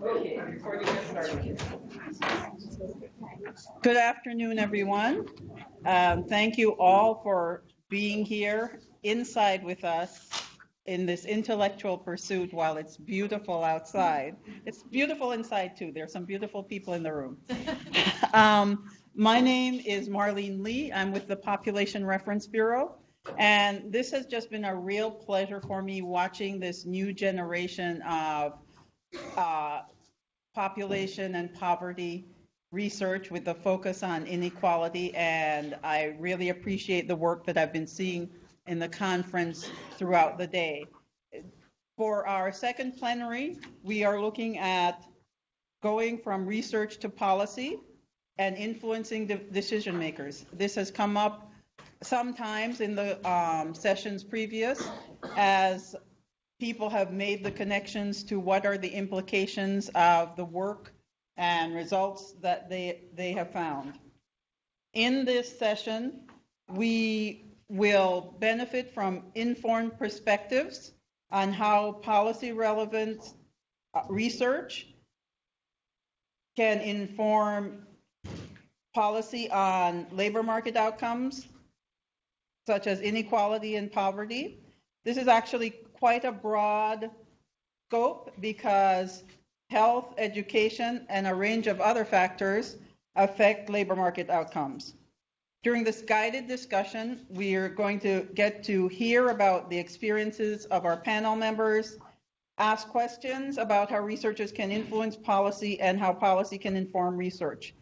Okay, before we get started. Good afternoon, everyone. Thank you all for being here inside with us in this intellectual pursuit while it's beautiful outside. It's beautiful inside too. There's some beautiful people in the room. My name is Marlene Lee. I'm with the Population Reference Bureau. And this has just been a real pleasure for me watching this new generation of population and poverty research with the focus on inequality. And I really appreciate the work that I've been seeing in the conference throughout the day. For our second plenary, we are looking at going from research to policy and influencing decision makers. This has come up sometimes in the sessions previous as people have made the connections to what are the implications of the work and results that they have found. In this session, we will benefit from informed perspectives on how policy relevant research can inform policy on labor market outcomes, such as inequality and poverty. This is actually quite a broad scope because health, education, and a range of other factors affect labor market outcomes. During this guided discussion, we are going to get to hear about the experiences of our panel members, ask questions about how researchers can influence policy and how policy can inform research.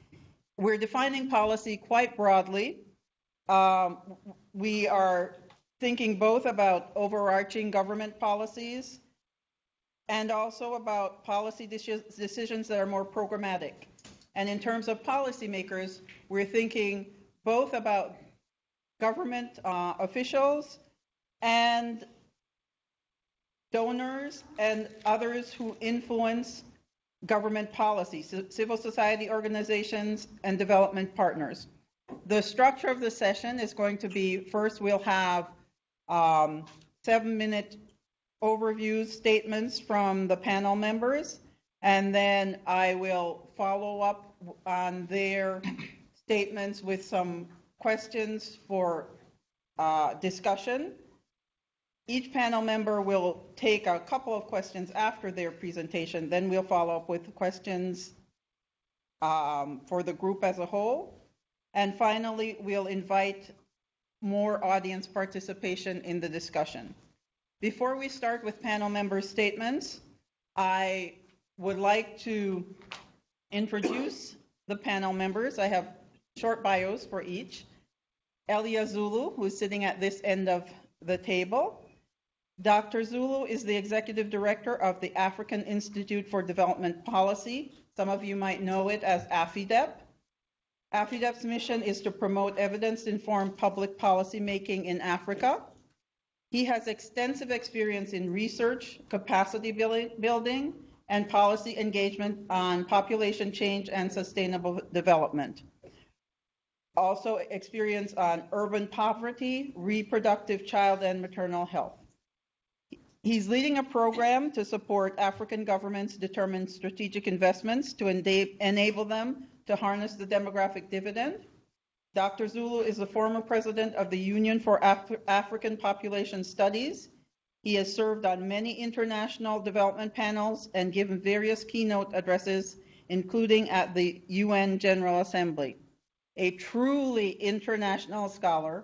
We're defining policy quite broadly. We are thinking both about overarching government policies and also about policy decisions that are more programmatic. And in terms of policymakers, we're thinking both about government officials and donors and others who influence government policy, civil society organizations and development partners. The structure of the session is going to be, first we'll have 7-minute overview statements from the panel members, and then I will follow up on their statements with some questions for discussion. Each panel member will take a couple of questions after their presentation, then we'll follow up with questions for the group as a whole. And finally, we'll invite more audience participation in the discussion. Before we start with panel member statements, I would like to introduce the panel members. I have short bios for each. Elia Zulu, who's sitting at this end of the table. Dr. Zulu is the Executive Director of the African Institute for Development Policy. Some of you might know it as AFIDEP. AFIDEP's mission is to promote evidence-informed public policy making in Africa. He has extensive experience in research, capacity building, and policy engagement on population change and sustainable development. Also experience on urban poverty, reproductive child and maternal health. He's leading a program to support African governments determine strategic investments to enable them to harness the demographic dividend. Dr. Zulu is the former president of the Union for African Population Studies. He has served on many international development panels and given various keynote addresses, including at the UN General Assembly. A truly international scholar,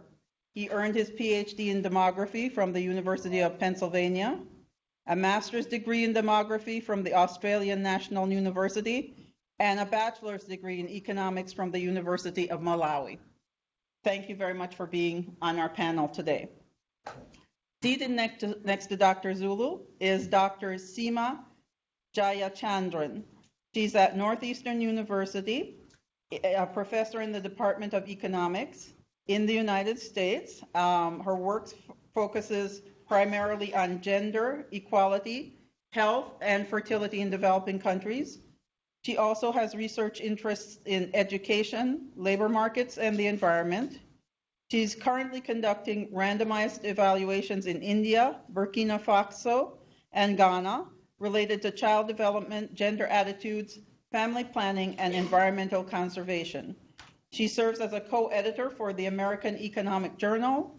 he earned his PhD in demography from the University of Pennsylvania, a master's degree in demography from the Australian National University, and a bachelor's degree in economics from the University of Malawi. Thank you very much for being on our panel today. Seated next to Dr. Zulu is Dr. Seema Jayachandran. She's at Northeastern University, a professor in the Department of Economics in the United States. Her work focuses primarily on gender equality, health, and fertility in developing countries. She also has research interests in education, labor markets, and the environment. She's currently conducting randomized evaluations in India, Burkina Faso, and Ghana related to child development, gender attitudes, family planning, and environmental conservation. She serves as a co-editor for the American Economic Journal,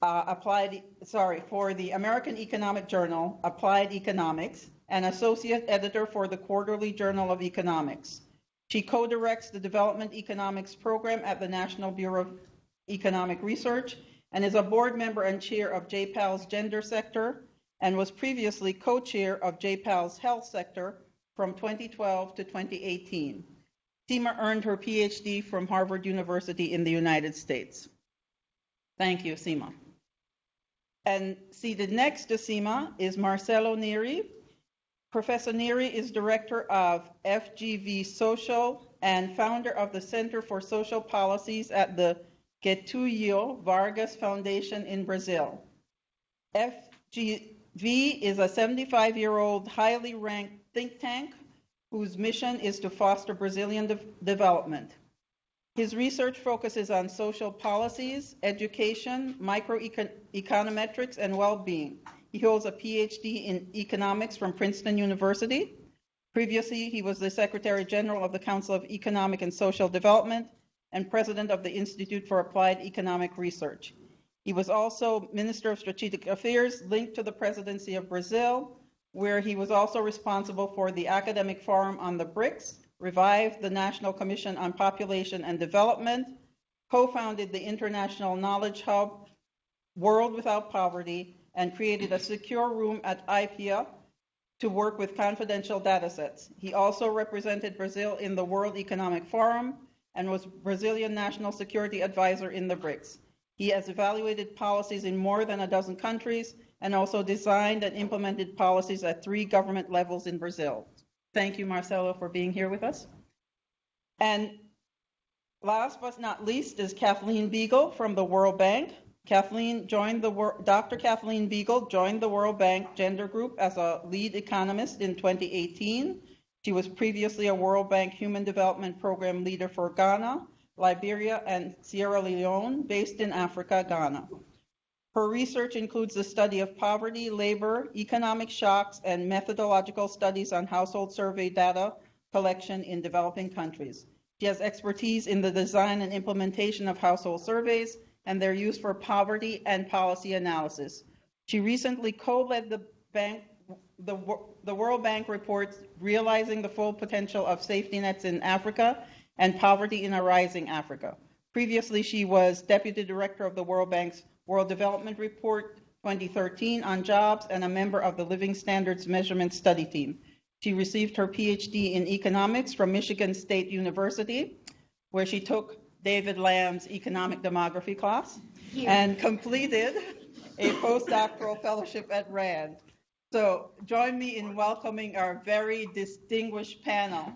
for the American Economic Journal, Applied Economics, and associate editor for the Quarterly Journal of Economics. She co-directs the Development Economics Program at the National Bureau of Economic Research and is a board member and chair of JPAL's Gender Sector and was previously co-chair of JPAL's Health Sector from 2012 to 2018. Seema earned her PhD from Harvard University in the United States. Thank you, Seema. And seated next to Seema is Marcelo Neri. Professor Neri is director of FGV Social and founder of the Center for Social Policies at the Getúlio Vargas Foundation in Brazil. FGV is a 75-year-old highly ranked think tank whose mission is to foster Brazilian development. His research focuses on social policies, education, microeconometrics, and well-being. He holds a PhD in economics from Princeton University. Previously, he was the Secretary General of the Council of Economic and Social Development and President of the Institute for Applied Economic Research. He was also Minister of Strategic Affairs linked to the presidency of Brazil, where he was also responsible for the Academic Forum on the BRICS, revived the National Commission on Population and Development, co-founded the International Knowledge Hub, World Without Poverty, and created a secure room at IPEA to work with confidential data sets. He also represented Brazil in the World Economic Forum and was Brazilian National Security Advisor in the BRICS. He has evaluated policies in more than a dozen countries and also designed and implemented policies at 3 government levels in Brazil. Thank you, Marcelo, for being here with us. And last but not least is Kathleen Beagle from the World Bank. Dr. Kathleen Beagle joined the World Bank Gender Group as a lead economist in 2018. She was previously a World Bank Human Development Program leader for Ghana, Liberia, and Sierra Leone, based in Africa, Ghana. Her research includes the study of poverty, labor, economic shocks, and methodological studies on household survey data collection in developing countries. She has expertise in the design and implementation of household surveys and their use for poverty and policy analysis. She recently co-led the World Bank reports Realizing the Full Potential of Safety Nets in Africa and Poverty in a Rising Africa. Previously, she was Deputy Director of the World Bank's World Development Report 2013 on jobs and a member of the Living Standards Measurement Study Team. She received her PhD in economics from Michigan State University, where she took David Lamb's economic demography class and completed a postdoctoral fellowship at RAND. So join me in welcoming our very distinguished panel.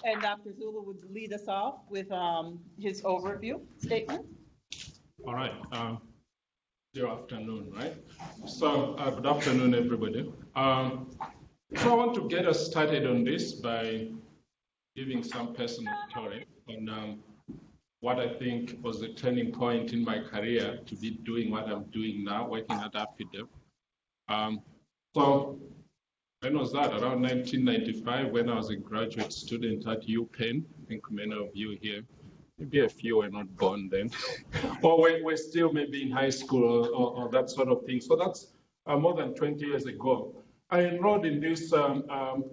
And Dr. Zulu would lead us off with his overview statement. All right. Good afternoon, right? So good afternoon, everybody. So I want to get us started on this by giving some personal story on what I think was the turning point in my career to be doing what I'm doing now, working at AFIDEP. So when was that? Around 1995, when I was a graduate student at UPenn. I think many of you here, maybe a few were not born then, or we're still maybe in high school or that sort of thing. So that's more than 20 years ago. I enrolled in this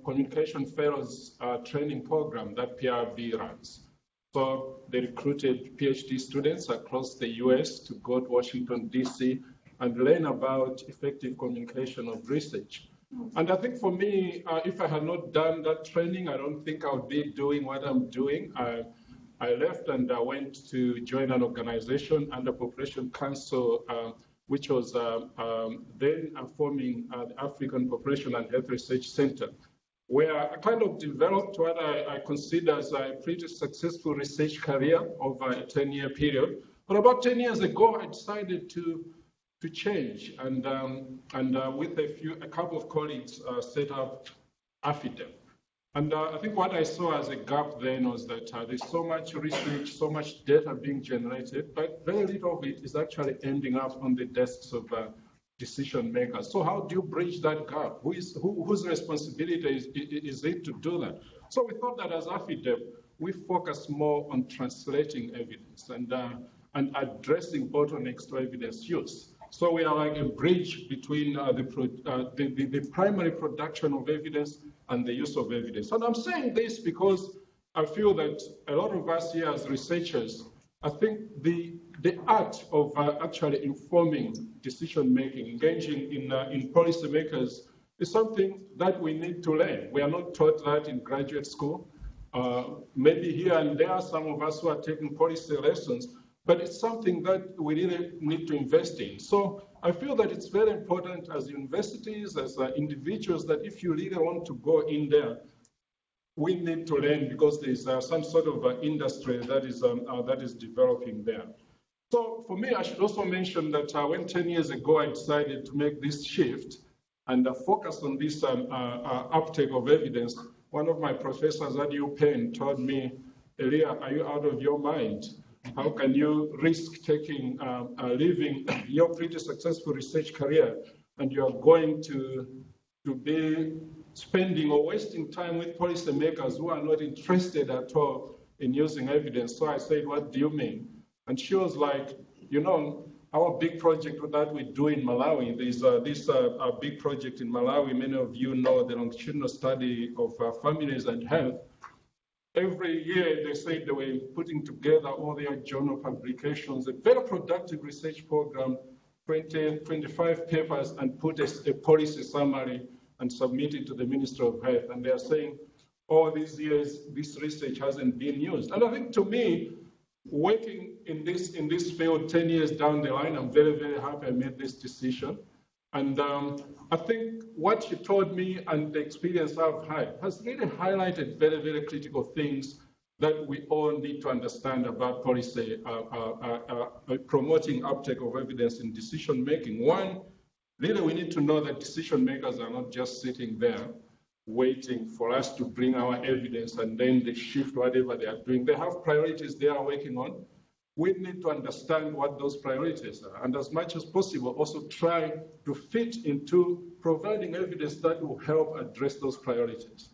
Communication Fellows training program that PRB runs. So they recruited PhD students across the US to go to Washington, DC, and learn about effective communication of research. And I think for me, if I had not done that training, I don't think I would be doing what I'm doing. I left and I went to join an organization under Population Council, which was then forming the African Population and Health Research Center, where I kind of developed what I consider as a pretty successful research career over a 10-year period. But about 10 years ago, I decided to change and with a couple of colleagues set up AFIDEP. And I think what I saw as a gap then was that there's so much research, so much data being generated, but very little of it is actually ending up on the desks of decision makers. So how do you bridge that gap? Whose responsibility is it to do that? So we thought that as AFIDEP, we focus more on translating evidence and addressing bottlenecks to evidence use. So we are like a bridge between the primary production of evidence and the use of evidence. And I'm saying this because I feel that a lot of us here as researchers, I think the art of actually informing decision-making, engaging in policymakers is something that we need to learn. We are not taught that in graduate school. Maybe here and there, some of us who are taking policy lessons, but it's something that we really need to invest in. So I feel that it's very important as universities, as individuals, that if you really want to go in there, we need to learn because there's some sort of industry that is developing there. So for me, I should also mention that when 10 years ago I decided to make this shift and focus on this uptake of evidence, one of my professors at UPenn told me, Elia, are you out of your mind? How can you risk taking, leaving your pretty successful research career and you're going to be spending or wasting time with policymakers who are not interested at all in using evidence? So I said, what do you mean? And she was like, you know, our big project that we do in Malawi, there's this big project in Malawi, many of you know, the longitudinal study of families and health. Every year, they said they were putting together all their journal publications, a very productive research program, 25 papers, and put a policy summary and submit it to the Ministry of Health. And they are saying, all these years, this research hasn't been used. And I think to me, working in this field 10 years down the line, I'm very, very happy I made this decision. And I think what she told me and the experience I've had has really highlighted very, very critical things that we all need to understand about policy, promoting uptake of evidence in decision making. One, really we need to know that decision makers are not just sitting there waiting for us to bring our evidence and then they shift whatever they are doing. They have priorities they are working on. We need to understand what those priorities are, and as much as possible, also try to fit into providing evidence that will help address those priorities.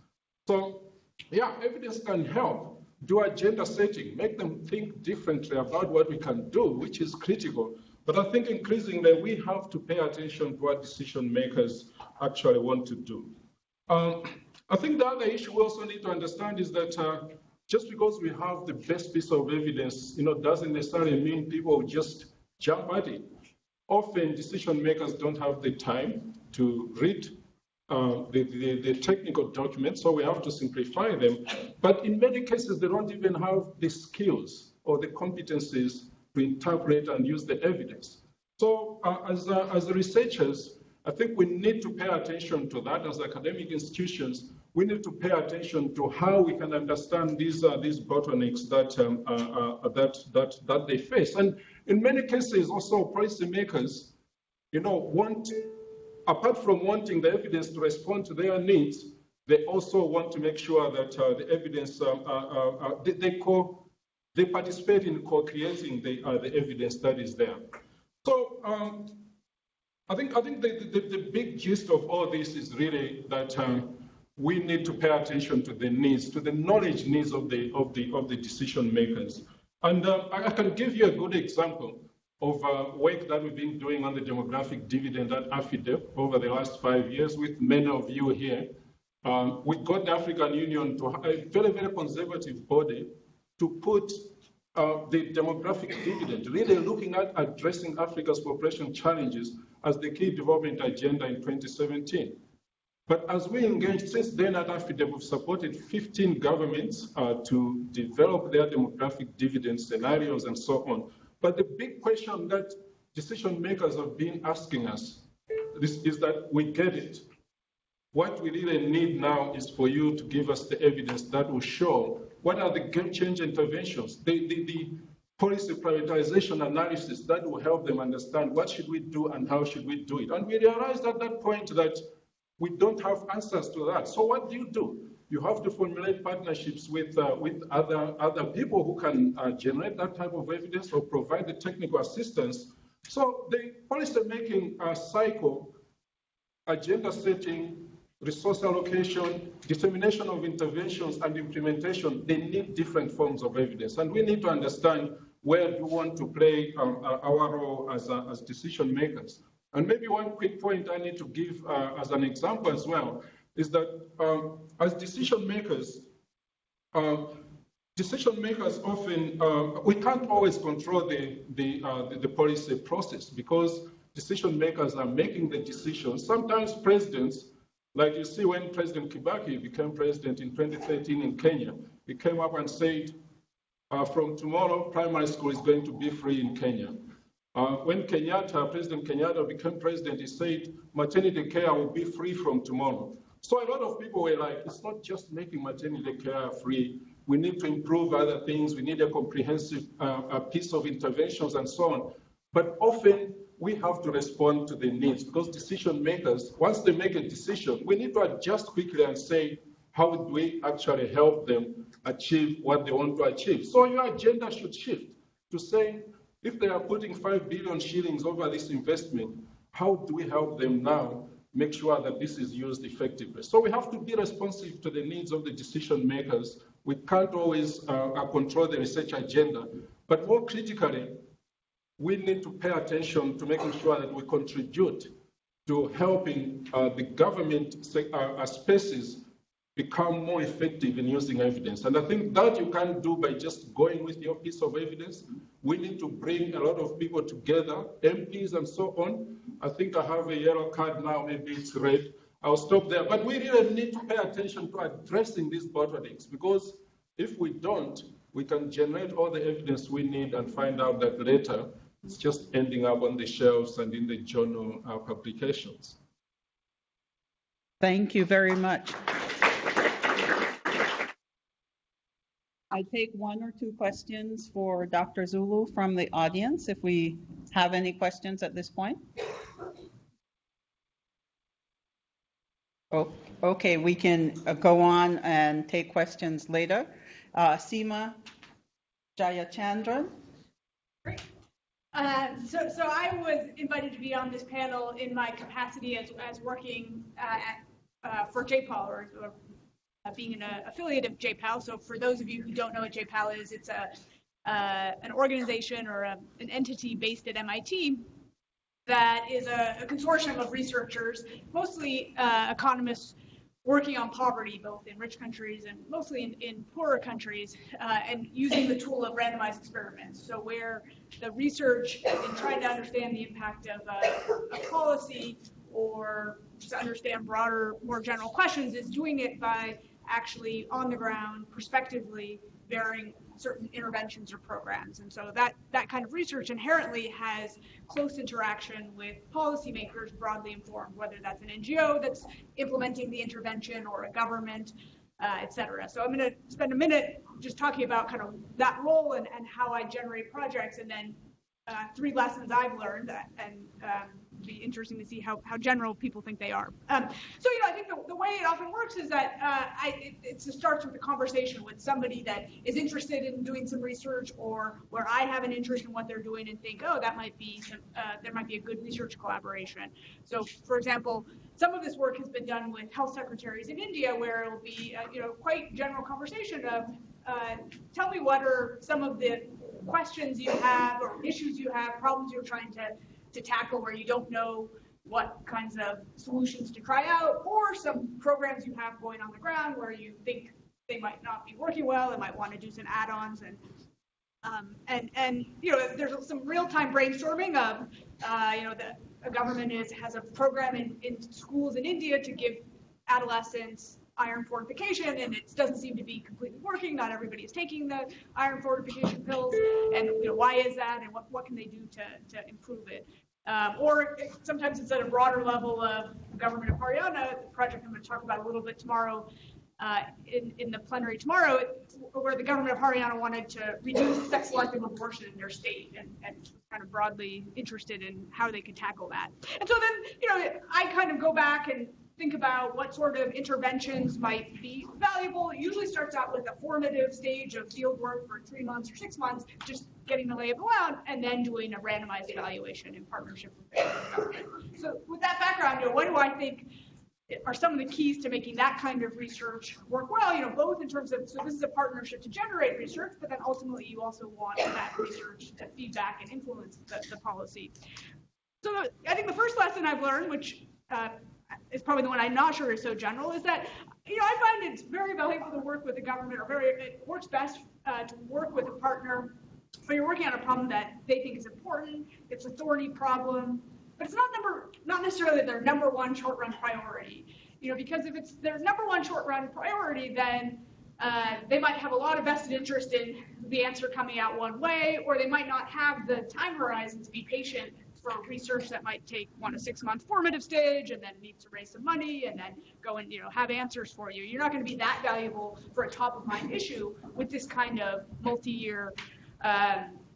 So, yeah, evidence can help do agenda setting, make them think differently about what we can do, which is critical. But I think increasingly we have to pay attention to what decision makers actually want to do. I think the other issue we also need to understand is that just because we have the best piece of evidence, doesn't necessarily mean people will just jump at it. Often decision makers don't have the time to read the technical documents, so we have to simplify them. But in many cases, they don't even have the skills or the competencies to interpret and use the evidence. So as researchers, I think we need to pay attention to that. As academic institutions, we need to pay attention to how we can understand these bottlenecks that they face. And in many cases, also policymakers, apart from wanting the evidence to respond to their needs, they also want to make sure that the evidence they participate in co-creating the evidence that is there. So I think the big gist of all this is really that we need to pay attention to the needs, to the knowledge needs of the decision makers. And I can give you a good example of work that we've been doing on the demographic dividend at AFIDEP over the last 5 years with many of you here. We got the African Union to a very, very conservative body to put the demographic dividend, really looking at addressing Africa's population challenges as the key development agenda in 2017. But as we engaged, since then at AFIDEP, we've supported 15 governments to develop their demographic dividend scenarios and so on. But the big question that decision makers have been asking us is that we get it. What we really need now is for you to give us the evidence that will show what are the game-changer interventions, the policy prioritization analysis that will help them understand what should we do and how should we do it. And we realized at that point that we don't have answers to that. So what do? You have to formulate partnerships with other people who can generate that type of evidence or provide the technical assistance. So the policy making cycle, agenda setting, resource allocation, determination of interventions, and implementation, they need different forms of evidence. And we need to understand where we want to play our role as decision makers. And maybe one quick point I need to give as an example as well is that as decision makers often, we can't always control the policy process because decision makers are making the decisions. Sometimes presidents, like you see when President Kibaki became president in 2013 in Kenya, he came up and said, from tomorrow, primary school is going to be free in Kenya. When President Kenyatta became president, he said, maternity care will be free from tomorrow. So a lot of people were like, it's not just making maternity care free. We need to improve other things. We need a comprehensive piece of interventions and so on. But often we have to respond to the needs because decision makers, once they make a decision, we need to adjust quickly and say, how do we actually help them achieve what they want to achieve? So your agenda should shift to saying, if they are putting 5 billion shillings over this investment, how do we help them now make sure that this is used effectively? So we have to be responsive to the needs of the decision makers. We can't always control the research agenda, but more critically, we need to pay attention to making sure that we contribute to helping the government spaces become more effective in using evidence. And I think that you can't do by just going with your piece of evidence. We need to bring a lot of people together, MPs and so on. I think I have a yellow card now, maybe it's red. I'll stop there. But we really need to pay attention to addressing these bottlenecks because if we don't, we can generate all the evidence we need and find out that later it's just ending up on the shelves and in the journal publications. Thank you very much. I take one or two questions for Dr. Zulu from the audience, if we have any questions at this point. Oh, okay, we can go on and take questions later. Seema Jayachandran. Great. So I was invited to be on this panel in my capacity as working for JPAL, or being an affiliate of JPAL. So for those of you who don't know what JPAL is, it's an organization or an entity based at MIT that is a consortium of researchers, mostly economists working on poverty, both in rich countries and mostly in poorer countries, and using the tool of randomized experiments. So where the research in trying to understand the impact of a policy or just understand broader, more general questions is doing it by actually on the ground, prospectively varying certain interventions or programs. And so that kind of research inherently has close interaction with policymakers broadly informed, whether that's an NGO that's implementing the intervention or a government, et cetera. So I'm going to spend a minute just talking about kind of that role and how I generate projects, and then 3 lessons I've learned, and be interesting to see how general people think they are. So, I think the way it often works is that it starts with a conversation with somebody that is interested in doing some research, or where I have an interest in what they're doing and think, oh, that might be there might be a good research collaboration. So, for example, some of this work has been done with health secretaries in India, where it'll be quite general conversation of tell me what are some of the questions you have or issues you have, problems you're trying to tackle where you don't know what kinds of solutions to try out, or some programs you have going on the ground where you think they might not be working well and might want to do some add-ons, and there's some real-time brainstorming of a government has a program in schools in India to give adolescents iron fortification, and it doesn't seem to be completely working. Not everybody is taking the iron fortification pills, and why is that, and what can they do to improve it? Or sometimes it's at a broader level of the government of Haryana, the project I'm going to talk about a little bit tomorrow, in the plenary tomorrow, where the government of Haryana wanted to reduce sex-selective abortion in their state, and was kind of broadly interested in how they could tackle that. And so then, I kind of go back and think about what sort of interventions might be valuable. It usually starts out with a formative stage of field work for 3 months or 6 months, just getting the lay of the land, and then doing a randomized evaluation in partnership with the government. So with that background, what do I think are some of the keys to making that kind of research work well, both in terms of, so this is a partnership to generate research, but then ultimately you also want that research to feedback and influence the policy. So I think the first lesson I've learned, which is probably the one I'm not sure is so general, is that, I find it's very valuable to work with the government, or it works best to work with a partner when you're working on a problem that they think is important, it's a thorny problem, but it's not necessarily their number one short-run priority. Because if it's their number one short-run priority, then they might have a lot of vested interest in the answer coming out one way, or they might not have the time horizon to be patient for research that might take 1 to 6 month formative stage, and then needs to raise some money, and then go and have answers for you. You're not going to be that valuable for a top-of-mind issue with this kind of multi-year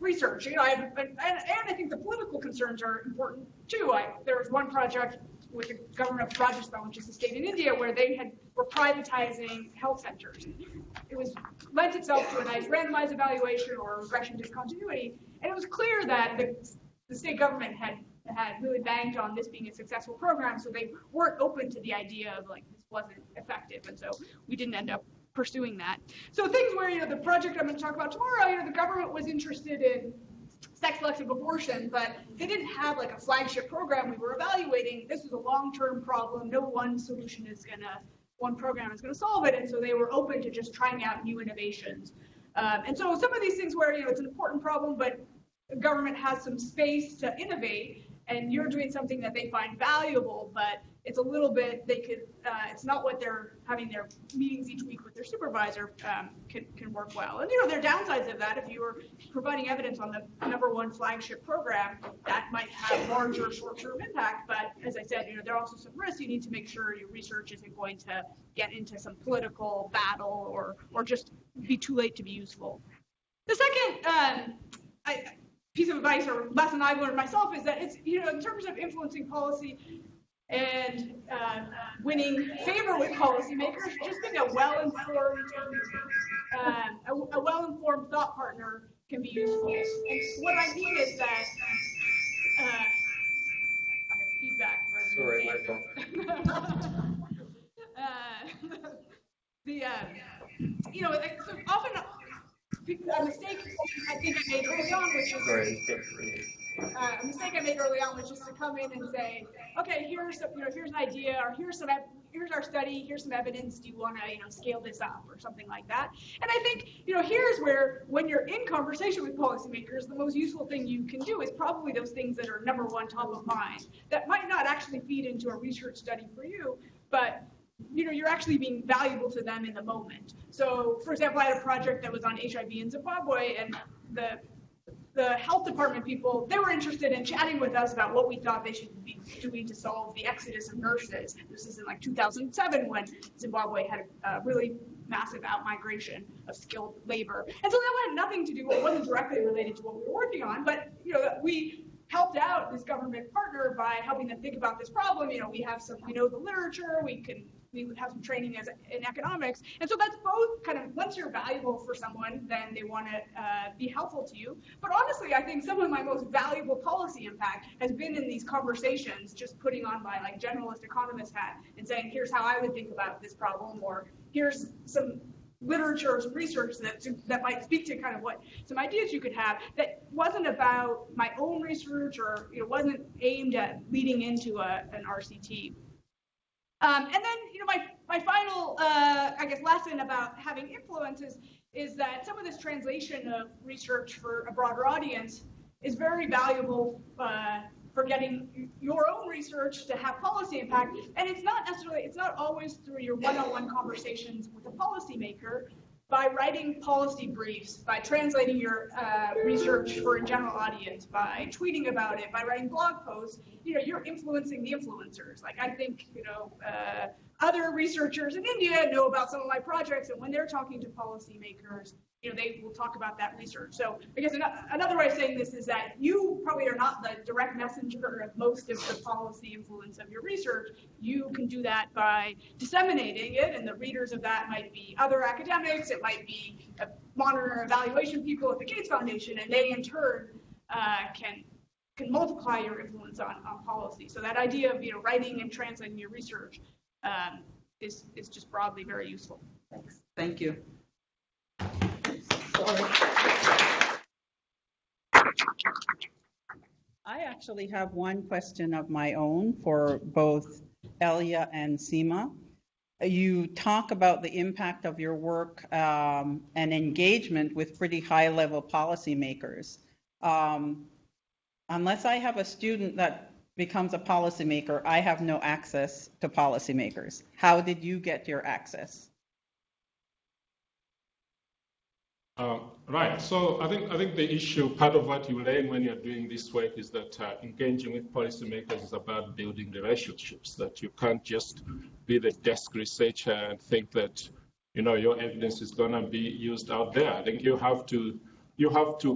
research. And I think the political concerns are important too. There was one project with the government of Rajasthan, which is a state in India, where they were privatizing health centers. It lent itself to a nice randomized evaluation or regression discontinuity, and it was clear that the state government had really banked on this being a successful program, so they weren't open to the idea of this wasn't effective, and so we didn't end up pursuing that. So things where, the project I'm going to talk about tomorrow, the government was interested in sex-selective abortion, but they didn't have a flagship program we were evaluating. This was a long-term problem. No one program is going to solve it, and so they were open to just trying out new innovations. And so some of these things where, it's an important problem, but the government has some space to innovate, and you're doing something that they find valuable, but it's a little bit, it's not what they're having their meetings each week with their supervisor can work well. And, there are downsides of that. If you were providing evidence on the number one flagship program, that might have larger short-term impact. But as I said, there are also some risks. You need to make sure your research isn't going to get into some political battle or just be too late to be useful. The second piece of advice or lesson I've learned myself is that it's, in terms of influencing policy and winning favor with policymakers, just being a well-informed thought partner can be useful. And what I mean is that I have feedback for everyone. So often a mistake I think I made early on, which is to come in and say, okay, here's an idea, or here's our study, here's some evidence. Do you want to scale this up or something like that? And I think here's where, when you're in conversation with policymakers, the most useful thing you can do is probably those things that are number one top of mind. That might not actually feed into a research study for you, but you're actually being valuable to them in the moment. So, for example, I had a project that was on HIV in Zimbabwe, and the health department people, they were interested in chatting with us about what we thought they should be doing to solve the exodus of nurses. This is in 2007 when Zimbabwe had a really massive outmigration of skilled labor. And so that had nothing to do, it wasn't directly related to what we were working on, but we helped out this government partner by helping them think about this problem. We know the literature, we would have some training in economics. And so that's both kind of, once you're valuable for someone, then they want to be helpful to you. But honestly, I think some of my most valuable policy impact has been in these conversations, just putting on my generalist economist hat and saying, here's how I would think about this problem, or here's some literature or some research that might speak to kind of what some ideas you could have that wasn't about my own research, or wasn't aimed at leading into an RCT. And then, my final, lesson about having influence is that some of this translation of research for a broader audience is very valuable for getting your own research to have policy impact. And it's not always through your one-on-one conversations with a policymaker. By writing policy briefs, by translating your research for a general audience, by tweeting about it, by writing blog posts, you're influencing the influencers. I think, other researchers in India know about some of my projects, and when they're talking to policymakers, they will talk about that research. So I guess another way of saying this is that you probably are not the direct messenger of most of the policy influence of your research. You can do that by disseminating it, and the readers of that might be other academics, it might be monitor and evaluation people at the Gates Foundation, and they in turn can multiply your influence on policy. So that idea of writing and translating your research is just broadly very useful. Thanks. Thank you. I actually have one question of my own for both Elia and Seema. You talk about the impact of your work and engagement with pretty high-level policymakers. Unless I have a student that becomes a policymaker, I have no access to policymakers. How did you get your access? Right. So I think the issue, part of what you learn when you're doing this work is that engaging with policymakers is about building relationships, that you can't just be the desk researcher and think that, your evidence is going to be used out there. I think you have to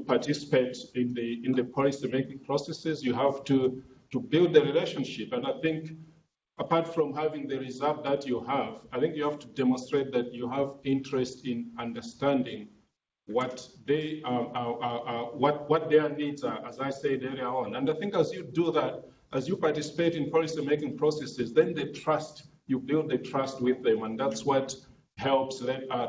participate in the policymaking processes. You have to build the relationship. And I think apart from having the result that you have, I think you have to demonstrate that you have interest in understanding what they what their needs are, as I said earlier on. And I think as you do that, as you participate in policy-making processes, then you build the trust with them, and that's what helps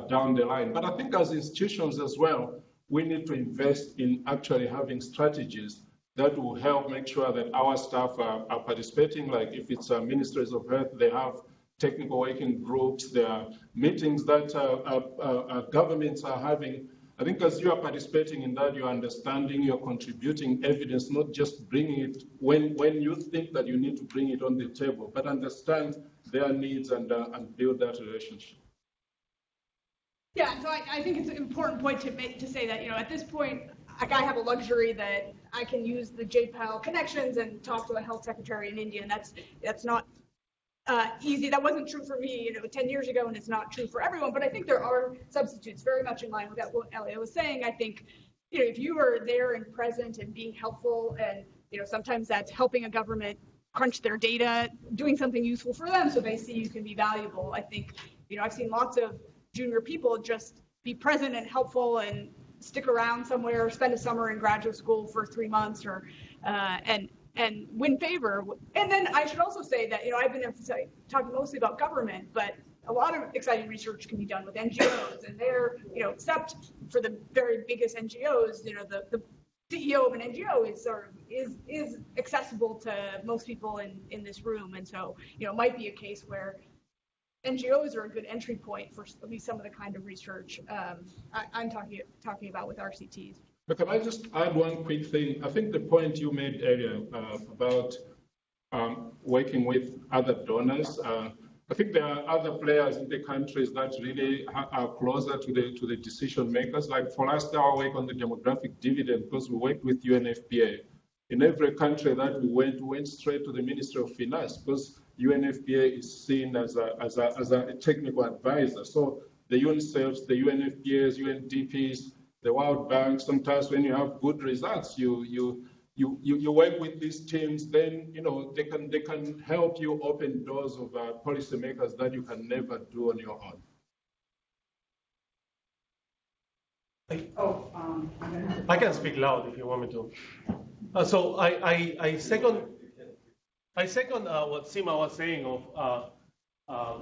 down the line. But I think as institutions as well, we need to invest in actually having strategies that will help make sure that our staff are participating. Like if it's ministries of health, they have technical working groups, there are meetings that governments are having. I think as you are participating in that, you're understanding, you're contributing evidence, not just bringing it when you think that you need to bring it on the table, but understand their needs and build that relationship. Yeah, so I think it's an important point to say that, at this point, I have a luxury that I can use the JPAL connections and talk to a health secretary in India, and that's not easy. That wasn't true for me, 10 years ago, and it's not true for everyone. But I think there are substitutes, very much in line with what Elia was saying. I think, if you are there and present and being helpful, and sometimes that's helping a government crunch their data, doing something useful for them, so they see you can be valuable. I think, I've seen lots of junior people just be present and helpful and stick around somewhere, spend a summer in graduate school for 3 months, or and win favor. And then I should also say that, I've been talking mostly about government, but a lot of exciting research can be done with NGOs, and they're, except for the very biggest NGOs, the CEO of an NGO is accessible to most people in this room. And so, it might be a case where NGOs are a good entry point for at least some of the kind of research I'm talking about with RCTs. But can I just add one quick thing? I think the point you made earlier about working with other donors, I think there are other players in the countries that really are closer to the decision makers. Like for us, our work on the demographic dividend, because we worked with UNFPA. In every country that we went straight to the Ministry of Finance, because UNFPA is seen as a technical advisor. So the UNICEFs, the UNFPAs, UNDPs, the World Bank, sometimes when you have good results, you work with these teams, then they can help you open doors of policymakers that you can never do on your own. I can speak loud if you want me to. So I second what Seema was saying of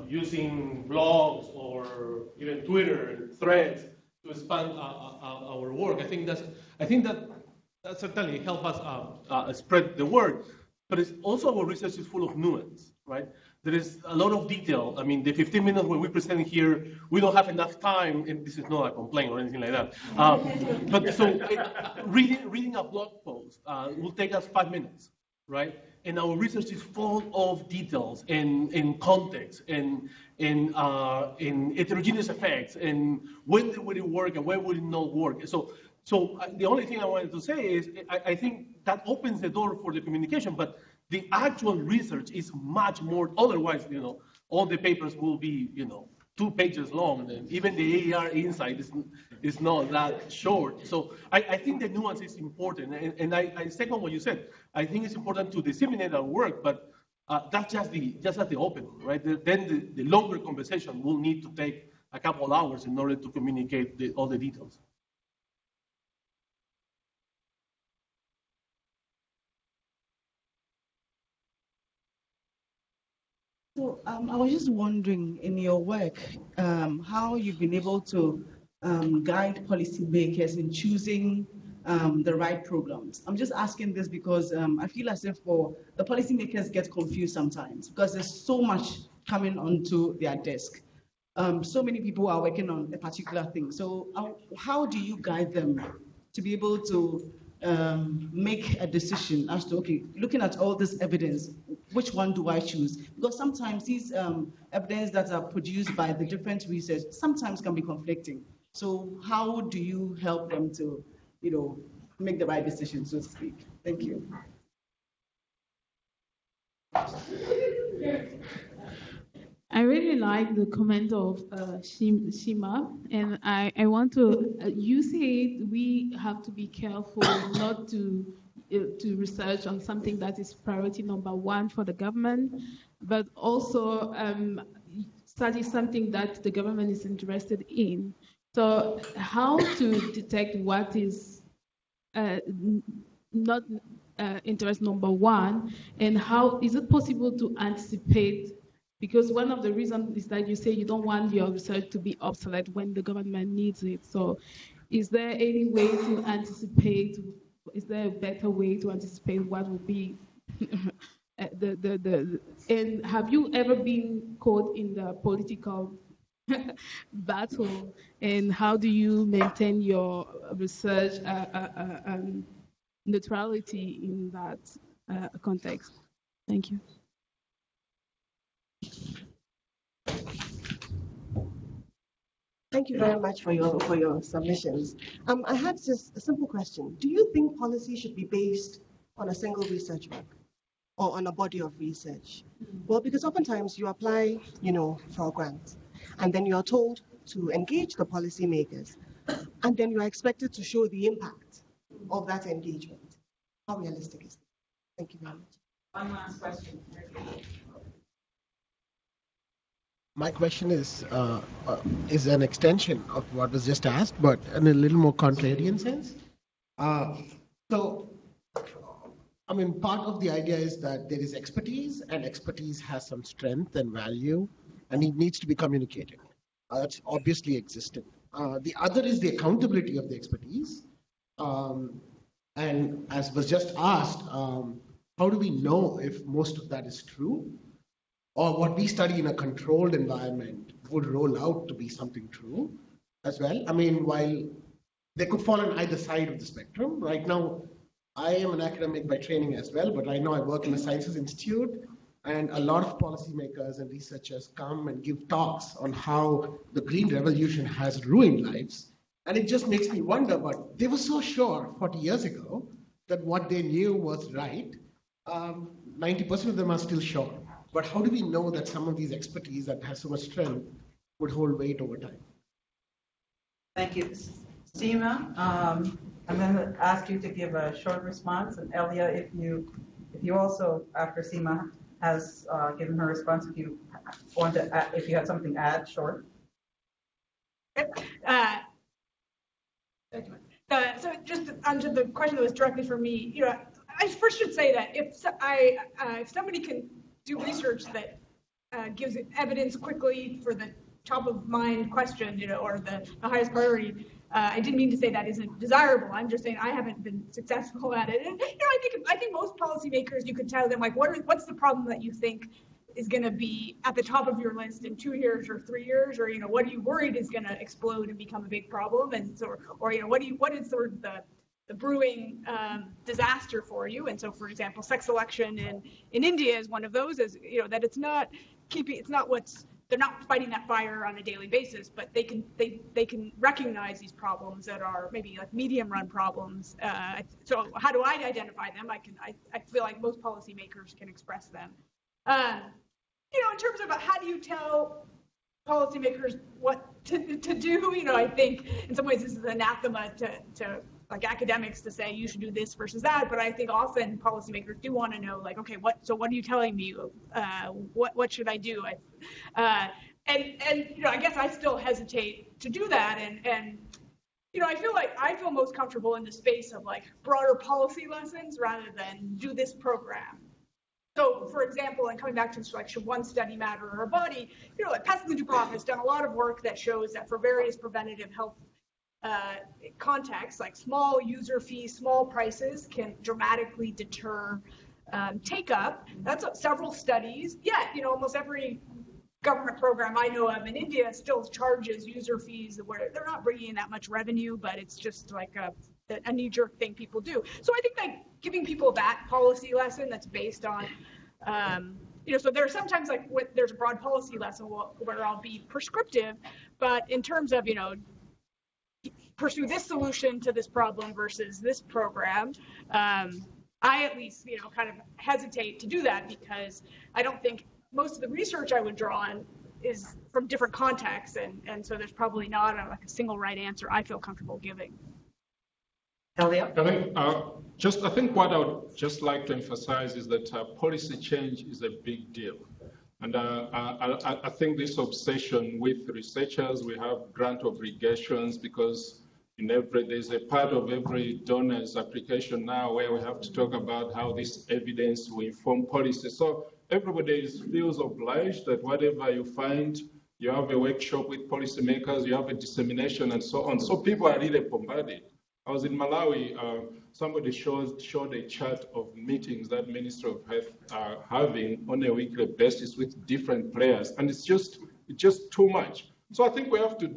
using blogs or even Twitter threads to expand our work. I think that certainly help us spread the word, but it's also our research is full of nuance, right? There is a lot of detail. I mean, the 15 minutes when we present here, we don't have enough time, and this is not a complaint or anything like that. But so reading a blog post will take us 5 minutes, right? And our research is full of details and context and in heterogeneous effects, and when would it work and when would it not work. So the only thing I wanted to say is I think that opens the door for the communication, but the actual research is much more. Otherwise, all the papers will be, 2 pages long, and even the AER insight is not that short. So I think the nuance is important, and I second what you said. I think it's important to disseminate our work, but that's just at the opening, right? Then the longer conversation will need to take a couple of hours in order to communicate all the details. So I was just wondering, in your work, how you've been able to guide policymakers in choosing the right programs. I'm just asking this because I feel as if the policymakers get confused sometimes because there's so much coming onto their desk. So many people are working on a particular thing. So how do you guide them to be able to make a decision as to, okay, looking at all this evidence, which one do I choose? Because sometimes these evidence that are produced by the different research sometimes can be conflicting. So how do you help them to, make the right decision, so to speak? Thank you. I really like the comment of Shima, and I want to, you say we have to be careful not to research on something that is priority number 1 for the government, but also study something that the government is interested in. So how to detect what is not interest number 1, and how is it possible to anticipate? Because one of the reasons is that you say you don't want your research to be obsolete when the government needs it. So is there any way to anticipate, is there a better way to anticipate what will be and have you ever been caught in the political battle, and how do you maintain your research neutrality in that context? Thank you. Thank you very much for your submissions. I had just a simple question. Do you think policy should be based on a single research work or on a body of research? Well, because oftentimes you apply, for a grant, and then you are told to engage the policymakers, and then you are expected to show the impact of that engagement. How realistic is that? Thank you very much. One last question. My question is an extension of what was just asked, but in a little more contrarian sense. Part of the idea is that there is expertise, and expertise has some strength and value, and it needs to be communicated. That's obviously existing. The other is the accountability of the expertise. And as was just asked, how do we know if most of that is true? Or what we study in a controlled environment would roll out to be something true as well. While they could fall on either side of the spectrum. Right now, I am an academic by training as well, but right now I work in a sciences institute, and a lot of policymakers and researchers come and give talks on how the Green Revolution has ruined lives. And it just makes me wonder, but they were so sure 40 years ago that what they knew was right. 90% of them are still sure. But how do we know that some of these expertise that has so much strength would hold weight over time? Thank you. Seema, I'm going to ask you to give a short response. And Elia, if you also, after Seema has given her response, if you want to add, if you have something to add, short. So just onto the question that was directly for me, I first should say that if somebody can do research that gives evidence quickly for the top of mind question, or the highest priority, I didn't mean to say that isn't desirable. I'm just saying I haven't been successful at it. And I think most policymakers, you could tell them, like, what's the problem that you think is going to be at the top of your list in 2 years or 3 years, or what are you worried is going to explode and become a big problem, and so, or what is sort of the brewing disaster for you. And so, for example, sex selection in India is one of those. Is that they're not fighting that fire on a daily basis, but they can recognize these problems that are maybe like medium run problems. So how do I identify them? I feel like most policymakers can express them. In terms of how do you tell policymakers what to do. I think in some ways this is anathema to like academics to say you should do this versus that, but I think often policymakers do want to know, like, okay, what are you telling me? What should I do? And I guess I still hesitate to do that, and I feel most comfortable in the space of like broader policy lessons rather than do this program. So, for example, and coming back to like, should one study matter or a body, like Pascal Dupont has done a lot of work that shows that for various preventative health contexts, like small user fees, small prices can dramatically deter take up. That's several studies. Yet, almost every government program I know of in India still charges user fees where they're not bringing in that much revenue, but it's just like a knee-jerk thing people do. So I think like giving people that policy lesson that's based on, so there's sometimes like there's a broad policy lesson where I'll be prescriptive, but in terms of, pursue this solution to this problem versus this program, I at least, kind of hesitate to do that because I don't think most of the research I would draw on is from different contexts, and so there's probably not a single right answer I feel comfortable giving. Elliot? I think what I would just like to emphasize is that policy change is a big deal. And I think this obsession with researchers, we have grant obligations because there's a part of every donor's application now where we have to talk about how this evidence will inform policy. So everybody feels obliged that whatever you find, you have a workshop with policymakers, you have a dissemination and so on. So people are really bombarded. I was in Malawi, somebody showed a chart of meetings that Ministry of Health are having on a weekly basis with different players, and it's just too much. So I think we have to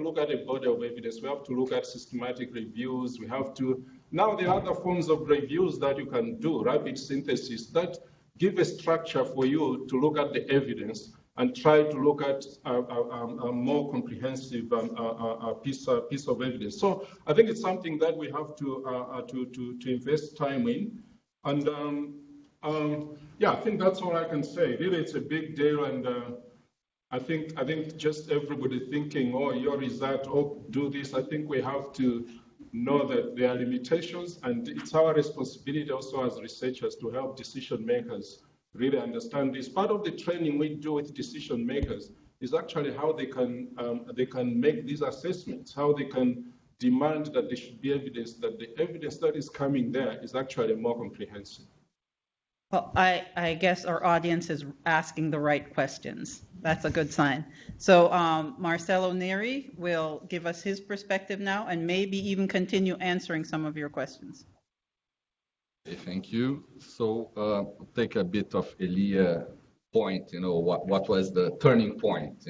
look at a body of evidence, we have to look at systematic reviews, now there are other forms of reviews that you can do, rapid synthesis, that give a structure for you to look at the evidence and try to look at a more comprehensive piece of evidence. So I think it's something that we have to invest time in. And I think that's all I can say. Really, it's a big deal, and I think just everybody thinking, oh, your result, oh, do this. I think we have to know that there are limitations, and it's our responsibility also as researchers to help decision makers really understand this. Part of the training we do with decision makers is actually how they can make these assessments, how they can demand that there should be evidence, that the evidence that is coming there is actually more comprehensive. Well, I guess our audience is asking the right questions. That's a good sign. So Marcelo Neri will give us his perspective now and maybe even continue answering some of your questions. Okay, thank you. So I'll take a bit of Elia's point, what was the turning point,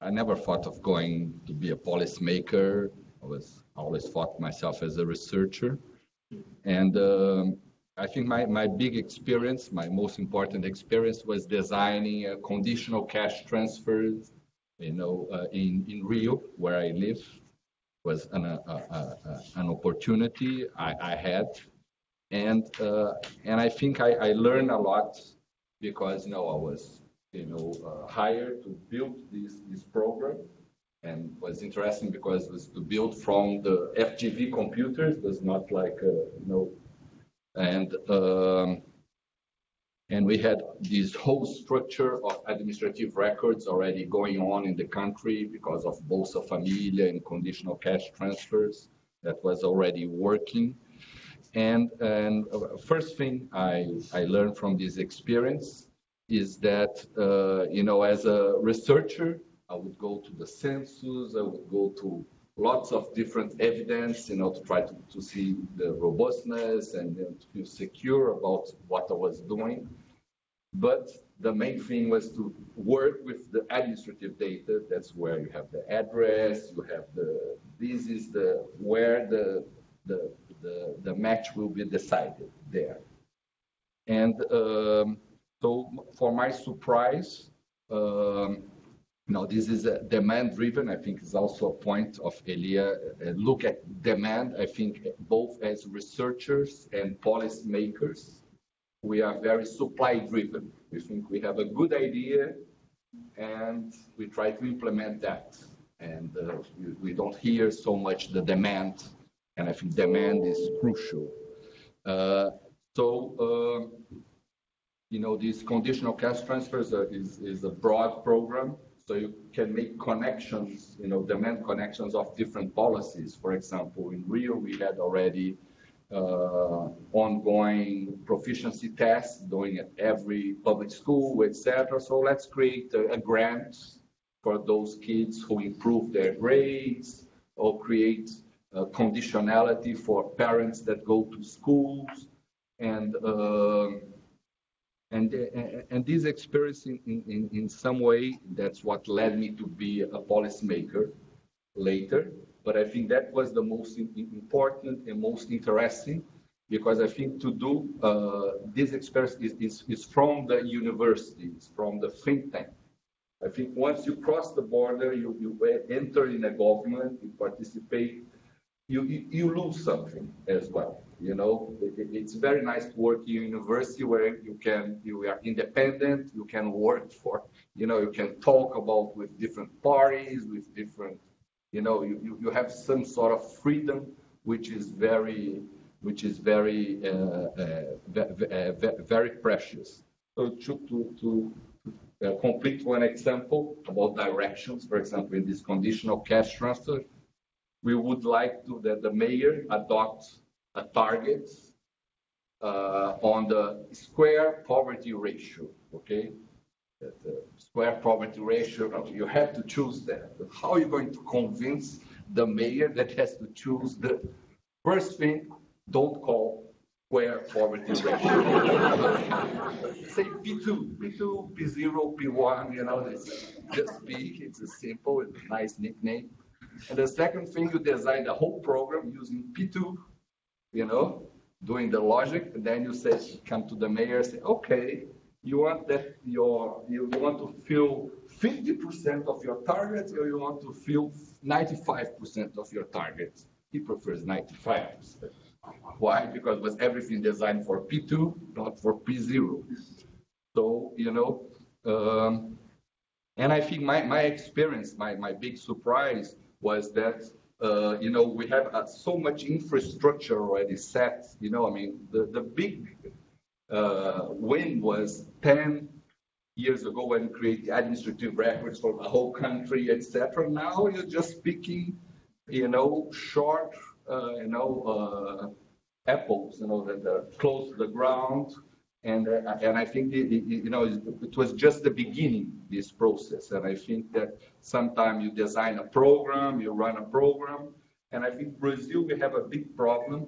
I never thought of going to be a policymaker. I always thought myself as a researcher. And I think my big experience, my most important experience was designing a conditional cash transfers, in Rio, where I live. Was an opportunity I had, and I think I learned a lot because I was hired to build this program, and was interesting because it was to build from the FGV computers. It was not like and we had this whole structure of administrative records already going on in the country because of Bolsa Familia and conditional cash transfers that was already working. And first thing I learned from this experience is that, as a researcher, I would go to the census, I would go to lots of different evidence, to try to see the robustness and to feel secure about what I was doing. But the main thing was to work with the administrative data. That's where you have the address, you have where the match will be decided there. And so for my surprise, this is a demand-driven. I think is also a point of Elia. Look at demand. I think both as researchers and policymakers, we are very supply-driven. We think we have a good idea, and we try to implement that. And we don't hear so much the demand, and I think demand is crucial. These conditional cash transfers is a broad program, so you can make connections, demand connections of different policies. For example, in Rio, we had already ongoing proficiency tests going at every public school, etc. So let's create a grant for those kids who improve their grades, or create conditionality for parents that go to schools, and this experience in some way, that's what led me to be a policymaker later. But I think that was the most important and most interesting, because I think to do this experience is from the universities, from the think tank. I think once you cross the border, you enter in a government, you participate, you lose something as well. It's very nice to work in a university where you are independent, you can work for, you can talk about with different parties, with different, you have some sort of freedom, which is very very precious. So to complete one example about directions, for example, in this conditional cash transfer, we would like that the mayor adopts a target on the square poverty ratio, okay? The square poverty ratio, you have to choose that. How are you going to convince the mayor that has to choose the first thing? Don't call square poverty ratio. Say P2, P0, P1, just P, it's a simple, it's a nice nickname. And the second thing, you design the whole program using P2, doing the logic, and then you come to the mayor and say, okay, you want to fill 50% of your targets, or you want to fill 95% of your targets? He prefers 95%. Why? Because it was everything designed for P2, not for P0. So, and I think my experience, my big surprise was that, we have so much infrastructure already set. The big win was 10 years ago when we created administrative records for the whole country, etc. Now you're just picking, short, apples, that are close to the ground. And I think it was just the beginning, this process. And I think that sometimes you design a program, you run a program, and I think Brazil, we have a big problem.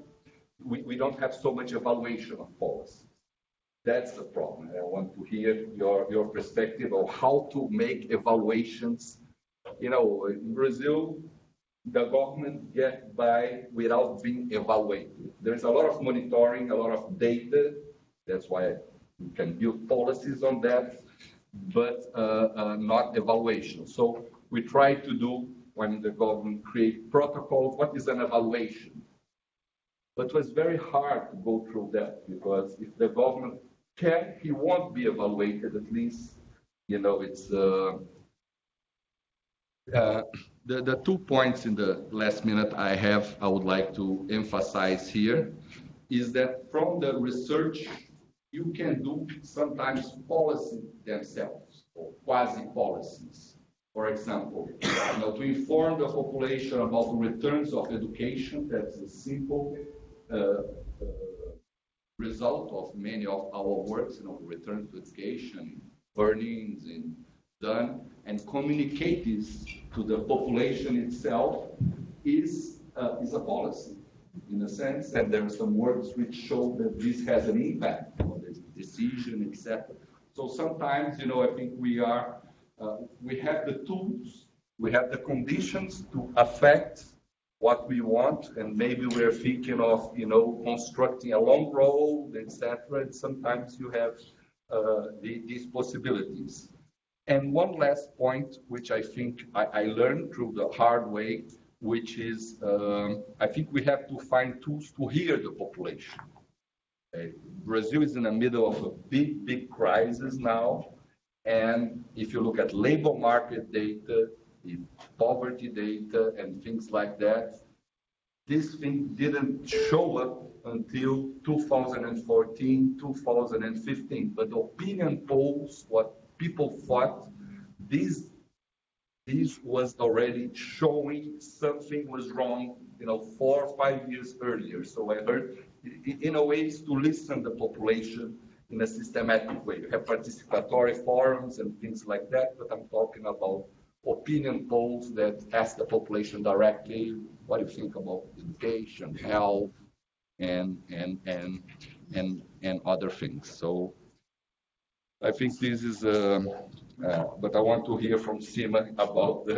We don't have so much evaluation of policy. That's the problem. I want to hear your perspective of how to make evaluations. In Brazil, the government get by without being evaluated. There's a lot of monitoring, a lot of data. That's why you can build policies on that, but not evaluation. So we try to do, when the government create protocols, what is an evaluation? But it was very hard to go through that, because if the government can, he won't be evaluated, at least, it's the 2 points in the last minute I would like to emphasize here is that from the research, you can do sometimes policy themselves, or quasi-policies. For example, to inform the population about the returns of education, that's a simple result of many of our works, return to education, earnings, and done, and communicate this to the population itself is a policy, in a sense, and there are some works which show that this has an impact on the decision, etc. So sometimes, I think we have the tools, we have the conditions to affect what we want, and maybe we're thinking of, constructing a long road, etc. And sometimes you have these possibilities. And one last point, which I think I learned through the hard way, which is I think we have to find tools to hear the population. Brazil is in the middle of a big crisis now. And if you look at labor market data, the poverty data, and things like that, this thing didn't show up until 2014, 2015. But opinion polls, what people thought, this was already showing something was wrong, 4 or 5 years earlier. So I heard, in a way, is to listen to the population in a systematic way. You have participatory forums and things like that, but I'm talking about opinion polls that ask the population directly, what do you think about education, health, and other things. So I think this is, but I want to hear from Sima about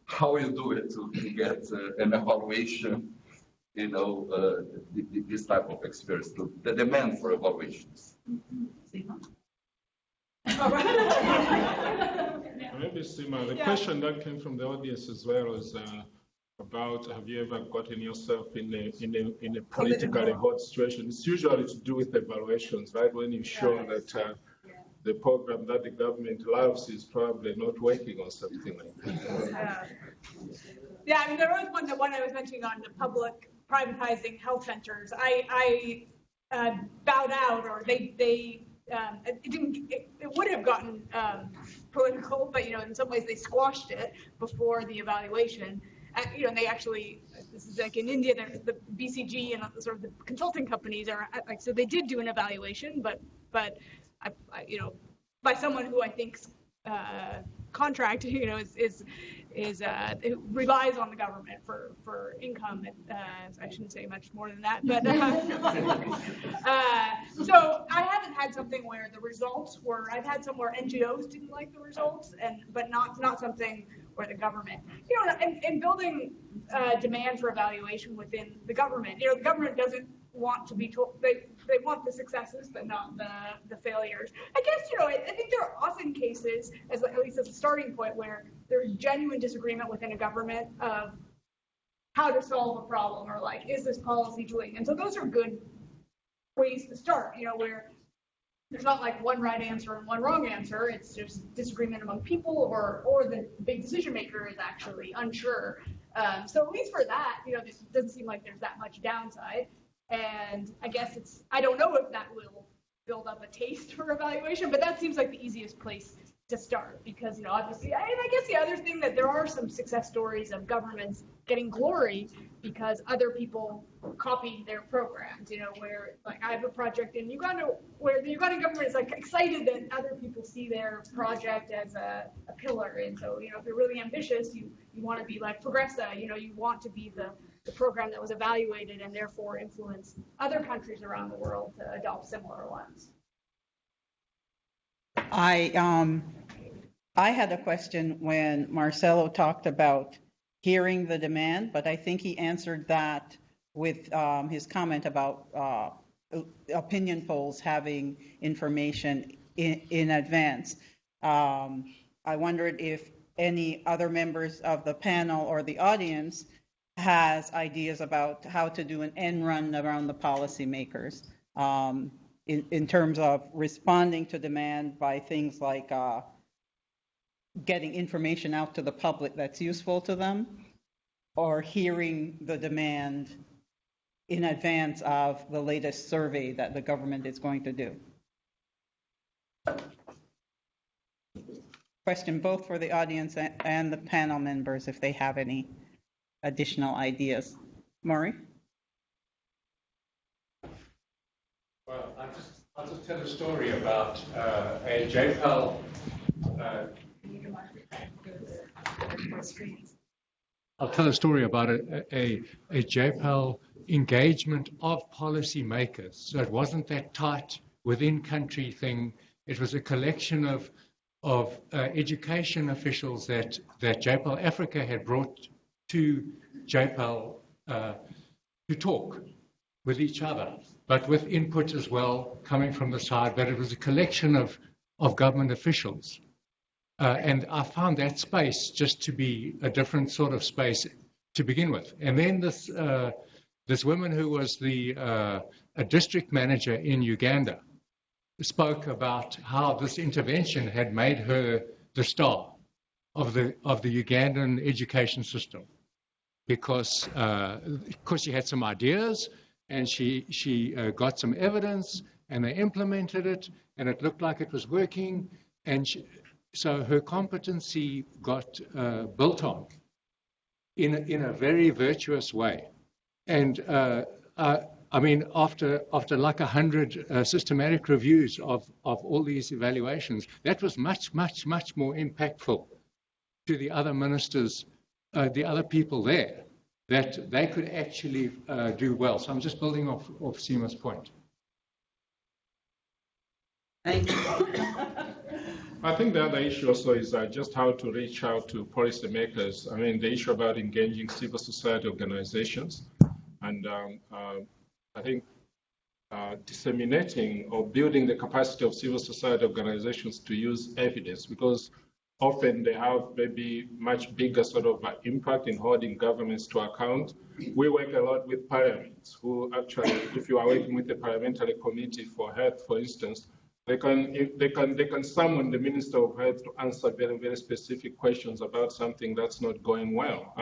how you do it to get an evaluation, this type of experience, the demand for evaluations. Maybe Sima, the question that came from the audience as well is about, have you ever gotten yourself in a politically hot situation? It's usually to do with evaluations, right? When you show that the program that the government loves is probably not working or something like that. Yeah, I mean, there was one I was mentioning on the public privatizing health centers. I bowed out, or it would have gotten political, but in some ways they squashed it before the evaluation. And they actually, this is like in India, the BCG and sort of the consulting companies are like, so they did do an evaluation, but by someone who I think's contract, it relies on the government for income. I shouldn't say much more than that, but so I haven't had something where the results were. I've had some where NGOs didn't like the results, but not something where the government, and building demand for evaluation within the government. The government doesn't want to be told, they want the successes, but not the failures. I guess, I think there are often cases, at least as a starting point, where there's genuine disagreement within a government of how to solve a problem, or like, is this policy doing? And so those are good ways to start, where there's not like one right answer and one wrong answer. It's just disagreement among people, or the big decision maker is actually unsure. So at least for that, it doesn't seem like there's that much downside. And I guess I don't know if that will build up a taste for evaluation, but that seems like the easiest place to start, because, obviously, I guess the other thing, that there are some success stories of governments getting glory because other people copied their programs, where, like, I have a project in Uganda where the Ugandan government is, like, excited that other people see their project as a pillar. And so, if you're really ambitious, you want to be like Progressa, you want to be the program that was evaluated and therefore influence other countries around the world to adopt similar ones. I had a question when Marcelo talked about hearing the demand, but I think he answered that with his comment about opinion polls having information in advance. I wondered if any other members of the panel or the audience has ideas about how to do an end run around the policymakers in terms of responding to demand by things like getting information out to the public that's useful to them, or hearing the demand in advance of the latest survey that the government is going to do. Question both for the audience and the panel members if they have any additional ideas. Maury? Well, I'll just tell a story about a JPAL. I'll tell a story about a JPAL engagement of policymakers. So it wasn't that tight within country thing. It was a collection of education officials that JPAL Africa had brought to JPAL to talk with each other, but with input as well coming from the side. But it was a collection of government officials. And I found that space just to be a different sort of space to begin with. And then this This woman who was a district manager in Uganda spoke about how this intervention had made her the star of the Ugandan education system, because she had some ideas and she got some evidence and they implemented it and it looked like it was working, and so her competency got built on in a very virtuous way. And I mean, after like 100 systematic reviews of all these evaluations, that was much more impactful to the other ministers, the other people there, that they could actually do well. So I'm just building off Seema's point. Thank you. I think the other issue also is just how to reach out to policymakers. I mean, the issue about engaging civil society organizations, and I think disseminating or building the capacity of civil society organizations to use evidence, because often they have maybe much bigger sort of impact in holding governments to account. We work a lot with parliaments who actually, if you are working with the parliamentary committee for health, for instance, they can summon the Minister of Health to answer very specific questions about something that's not going well.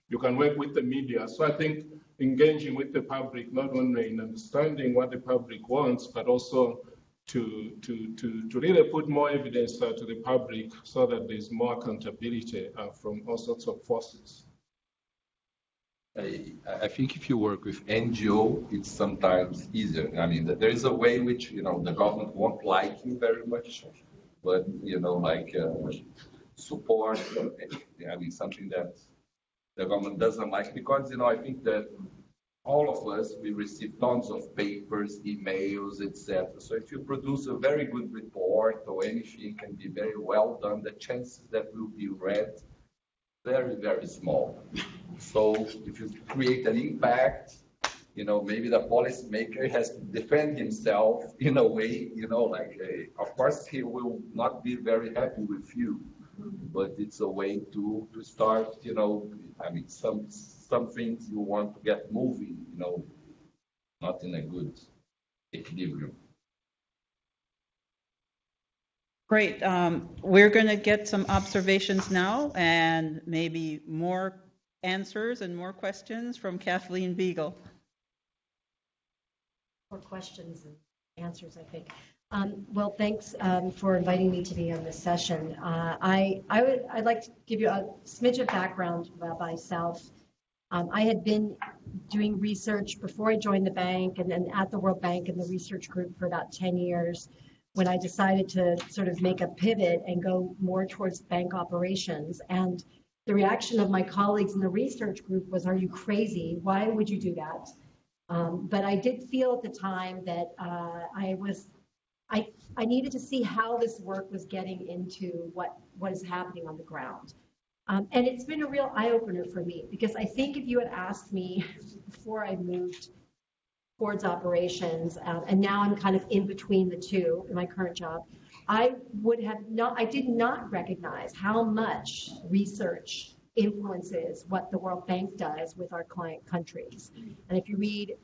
You can work with the media. So I think engaging with the public, not only in understanding what the public wants, but also to really put more evidence to the public so that there's more accountability from all sorts of forces. I think if you work with NGO, it's sometimes easier. I mean, there is a way in which, the government won't like you very much, but, like support, I mean, something that the government doesn't like, because, I think that all of us, we receive tons of papers, emails, etc. So if you produce a very good report or anything can be very well done, the chances that will be read, very small. So if you create an impact, maybe the policymaker has to defend himself in a way, of course he will not be very happy with you, but it's a way to start, I mean, some things you want to get moving, not in a good equilibrium. Great. We're going to get some observations now and maybe more answers and more questions from Kathleen Beagle. More questions and answers, I think. Well, thanks for inviting me to be on this session. I'd like to give you a smidge of background about myself. I had been doing research before I joined the bank and then at the World Bank in the research group for about 10 years when I decided to sort of make a pivot and go more towards bank operations. And the reaction of my colleagues in the research group was, "Are you crazy? Why would you do that?" But I did feel at the time that I needed to see how this work was getting into what is happening on the ground. And it's been a real eye-opener for me, because I think if you had asked me before I moved towards operations, and now I'm kind of in between the two in my current job, I did not recognize how much research influences what the World Bank does with our client countries. And if you read,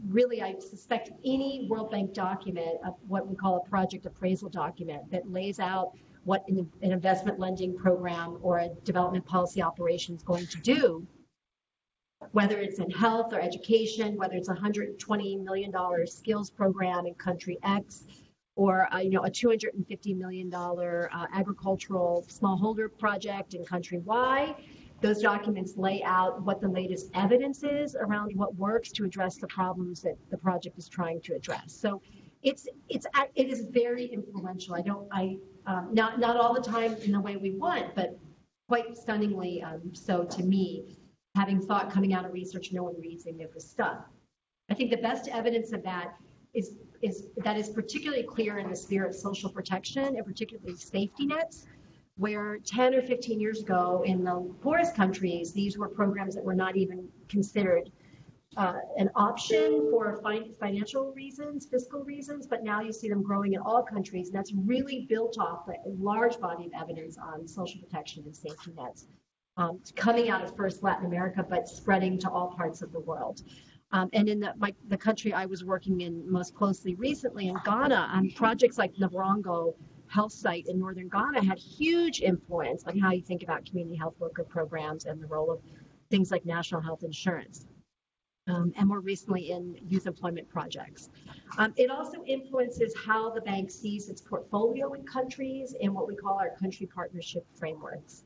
really, I suspect any World Bank document, what we call a project appraisal document that lays out what an investment lending program or a development policy operation is going to do, whether it's in health or education, whether it's a $120 million skills program in country X, or a $250 million agricultural smallholder project in country Y. Those documents lay out what the latest evidence is around what works to address the problems that the project is trying to address. So it is very influential. Not all the time in the way we want, but quite stunningly so to me, having thought coming out of research, no one reads any of this stuff. I think the best evidence of that is particularly clear in the sphere of social protection, and particularly safety nets, where 10 or 15 years ago in the poorest countries, these were programs that were not even considered an option for financial reasons, fiscal reasons, but now you see them growing in all countries, and that's really built off a large body of evidence on social protection and safety nets. coming out of first Latin America, but spreading to all parts of the world. And in the country I was working in most closely recently, in Ghana, projects like Nabrongo Health Site in northern Ghana had huge influence on how you think about community health worker programs and the role of things like national health insurance. And more recently in youth employment projects. It also influences how the bank sees its portfolio in countries in what we call our country partnership frameworks.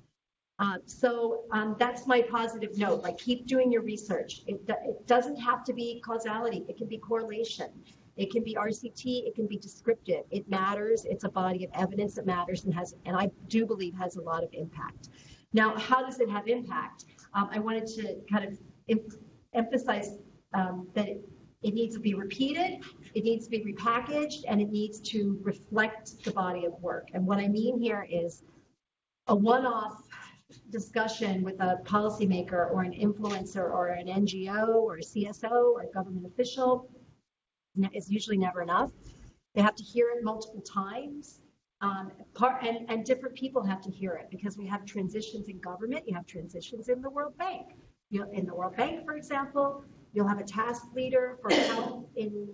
So that's my positive note, like keep doing your research. It doesn't have to be causality, it can be correlation. It can be RCT, it can be descriptive. It matters, it's a body of evidence that matters and I do believe has a lot of impact. Now, how does it have impact? I wanted to kind of emphasize that it needs to be repeated, it needs to be repackaged, and it needs to reflect the body of work. And what I mean here is a one-off discussion with a policymaker or an influencer or an NGO or a CSO or a government official is usually never enough. They have to hear it multiple times. And different people have to hear it because we have transitions in government, you have transitions in the World Bank. In the World Bank, for example, you'll have a task leader for health in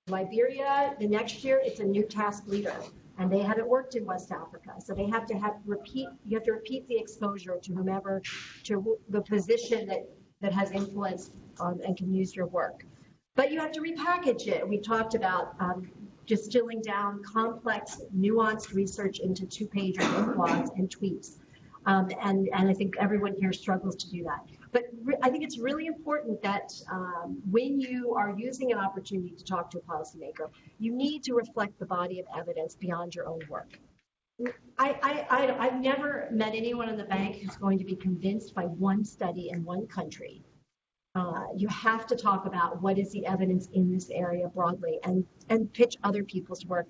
Liberia. The next year, it's a new task leader, and they haven't worked in West Africa. So they have to repeat the exposure to whomever, to the position that has influence and can use your work. But you have to repackage it. We talked about distilling down complex, nuanced research into two-pager blogs and tweets. And I think everyone here struggles to do that. But I think it's really important that when you are using an opportunity to talk to a policymaker, you need to reflect the body of evidence beyond your own work. I've never met anyone in the bank who's going to be convinced by one study in one country. You have to talk about what is the evidence in this area broadly and pitch other people's work.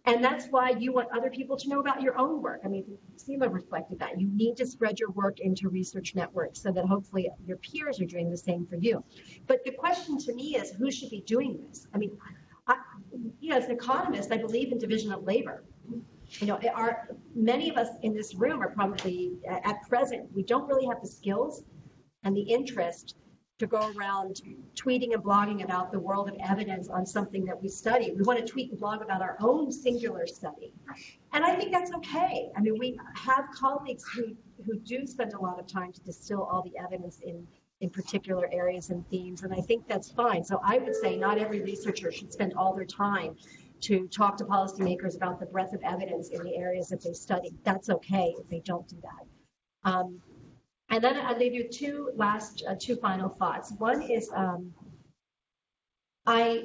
And that's why you want other people to know about your own work. I mean, SEMA reflected that. You need to spread your work into research networks so that hopefully your peers are doing the same for you. But the question to me is, who should be doing this? I mean, as an economist, I believe in division of labor. Many of us in this room are probably, at present, we don't really have the skills and the interest to go around tweeting and blogging about the world of evidence on something that we study. We want to tweet and blog about our own singular study. And I think that's okay. I mean, we have colleagues who do spend a lot of time to distill all the evidence in particular areas and themes, and I think that's fine. So I would say not every researcher should spend all their time to talk to policymakers about the breadth of evidence in the areas that they study. That's okay if they don't do that. And then I'll leave you two final thoughts. One is I've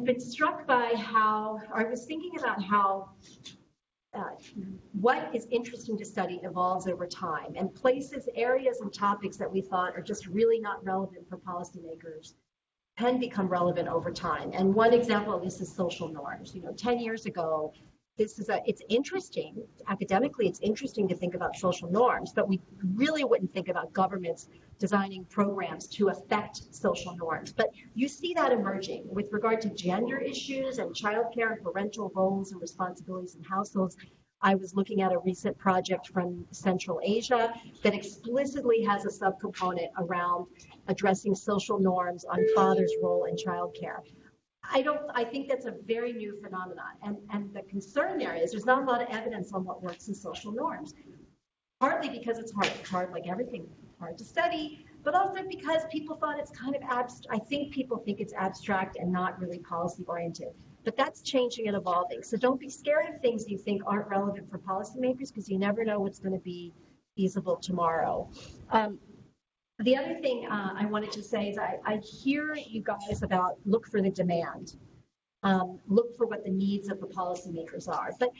been struck by I was thinking about how what is interesting to study evolves over time, and areas and topics that we thought are just really not relevant for policymakers can become relevant over time. And one example of this is social norms. 10 years ago, it's interesting, academically, it's interesting to think about social norms, but we really wouldn't think about governments designing programs to affect social norms. But you see that emerging with regard to gender issues and childcare and parental roles and responsibilities in households. I was looking at a recent project from Central Asia that explicitly has a subcomponent around addressing social norms on father's role in childcare. I think that's a very new phenomenon. And the concern there is there's not a lot of evidence on what works in social norms, partly because it's hard. It's hard, like everything, hard to study, but also because people thought it's kind of abstract. I think people think it's abstract and not really policy oriented. But that's changing and evolving. So don't be scared of things you think aren't relevant for policymakers, because you never know what's going to be feasible tomorrow. The other thing I wanted to say is I hear you guys about look for the demand, look for what the needs of the policymakers are. But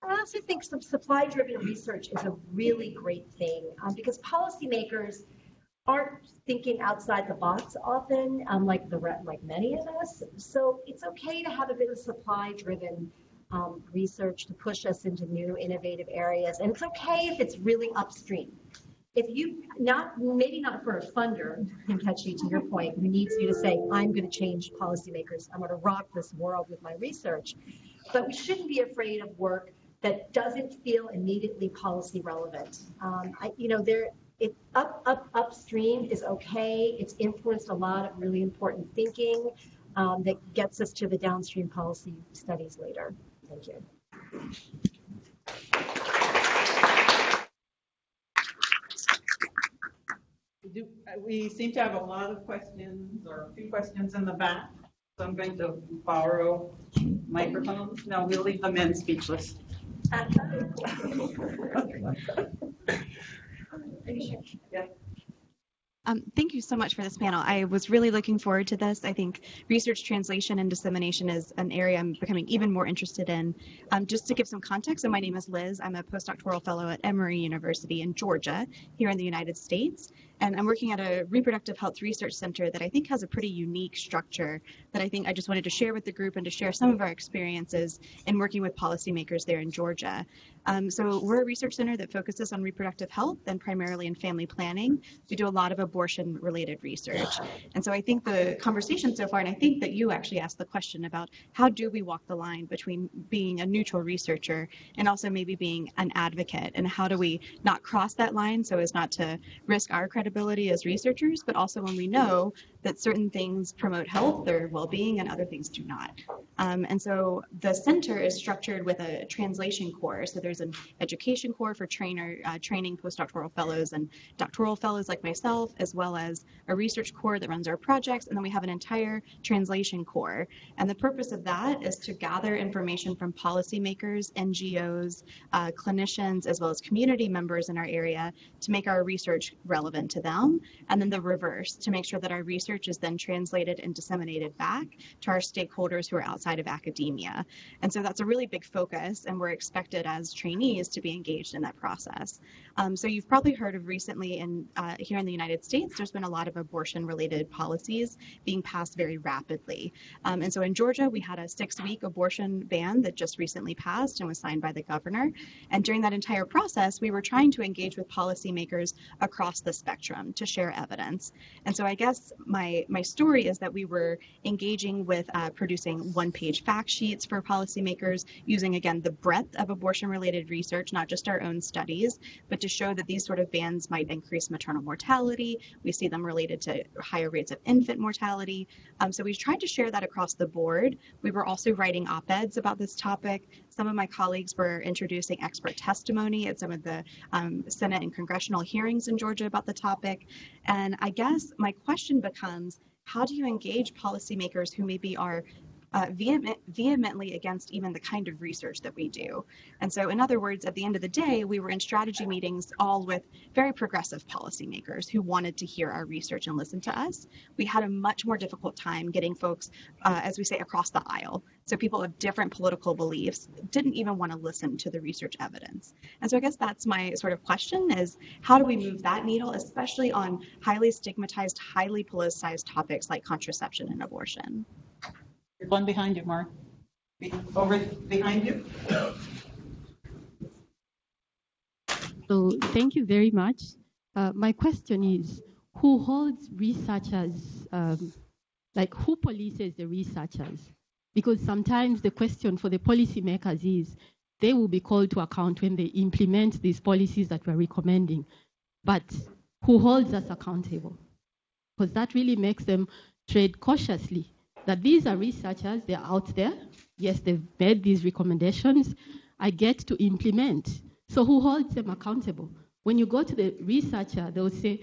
I also think some supply-driven research is a really great thing because policymakers aren't thinking outside the box often, like many of us. So it's okay to have a bit of supply-driven research to push us into new innovative areas. And it's okay if it's really upstream. If you maybe not for a funder, Nkechi, to your point, who needs you to say, I'm going to change policymakers, I'm going to rock this world with my research. But we shouldn't be afraid of work that doesn't feel immediately policy relevant. Upstream is okay. It's influenced a lot of really important thinking that gets us to the downstream policy studies later. Thank you. We seem to have a lot of questions, or a few questions in the back, so I'm going to borrow microphones. No, we'll leave the men speechless. Yeah. Thank you so much for this panel. I was really looking forward to this. I think research translation and dissemination is an area I'm becoming even more interested in. Just to give some context, so my name is Liz. I'm a postdoctoral fellow at Emory University in Georgia, here in the United States. And I'm working at a reproductive health research center that I think has a pretty unique structure that I think I just wanted to share with the group and to share some of our experiences in working with policymakers there in Georgia. So we're a research center that focuses on reproductive health and primarily in family planning. We do a lot of abortion-related research. And so I think the conversation so far, and I think that you actually asked the question about how do we walk the line between being a neutral researcher and also maybe being an advocate, and how do we not cross that line so as not to risk our credibility as researchers, but also when we know that certain things promote health or well-being and other things do not. And so the center is structured with a translation core. So there's an education core for training postdoctoral fellows and doctoral fellows like myself, as well as a research core that runs our projects. And then we have an entire translation core. And the purpose of that is to gather information from policymakers, NGOs, clinicians, as well as community members in our area to make our research relevant to them. And then the reverse, to make sure that our research is then translated and disseminated back to our stakeholders who are outside of academia. And so that's a really big focus, and we're expected as trainees to be engaged in that process. So you've probably heard of recently here in the United States, there's been a lot of abortion-related policies being passed very rapidly. And so in Georgia, we had a 6-week abortion ban that just recently passed and was signed by the governor. And during that entire process, we were trying to engage with policymakers across the spectrum to share evidence. And so I guess my story is that we were engaging with producing one-page fact sheets for policymakers, using, again, the breadth of abortion-related research, not just our own studies, but to show that these sort of bans might increase maternal mortality. We see them related to higher rates of infant mortality. So we tried to share that across the board. We were also writing op-eds about this topic. Some of my colleagues were introducing expert testimony at some of the Senate and congressional hearings in Georgia about the topic. And I guess my question becomes, how do you engage policymakers who maybe are vehemently against even the kind of research that we do? And so, in other words, at the end of the day, we were in strategy meetings all with very progressive policymakers who wanted to hear our research and listen to us. We had a much more difficult time getting folks, as we say, across the aisle. So people of different political beliefs didn't even want to listen to the research evidence. And so I guess that's my sort of question is, how do we move that needle, especially on highly stigmatized, highly politicized topics like contraception and abortion? There's one behind you, Mark. Over behind you. So thank you very much. My question is, who holds researchers, who polices the researchers? Because sometimes the question for the policymakers is, they will be called to account when they implement these policies that we're recommending. But who holds us accountable? Because that really makes them tread cautiously. That these are researchers, they're out there. Yes, they've made these recommendations. I get to implement. So who holds them accountable? When you go to the researcher, they'll say,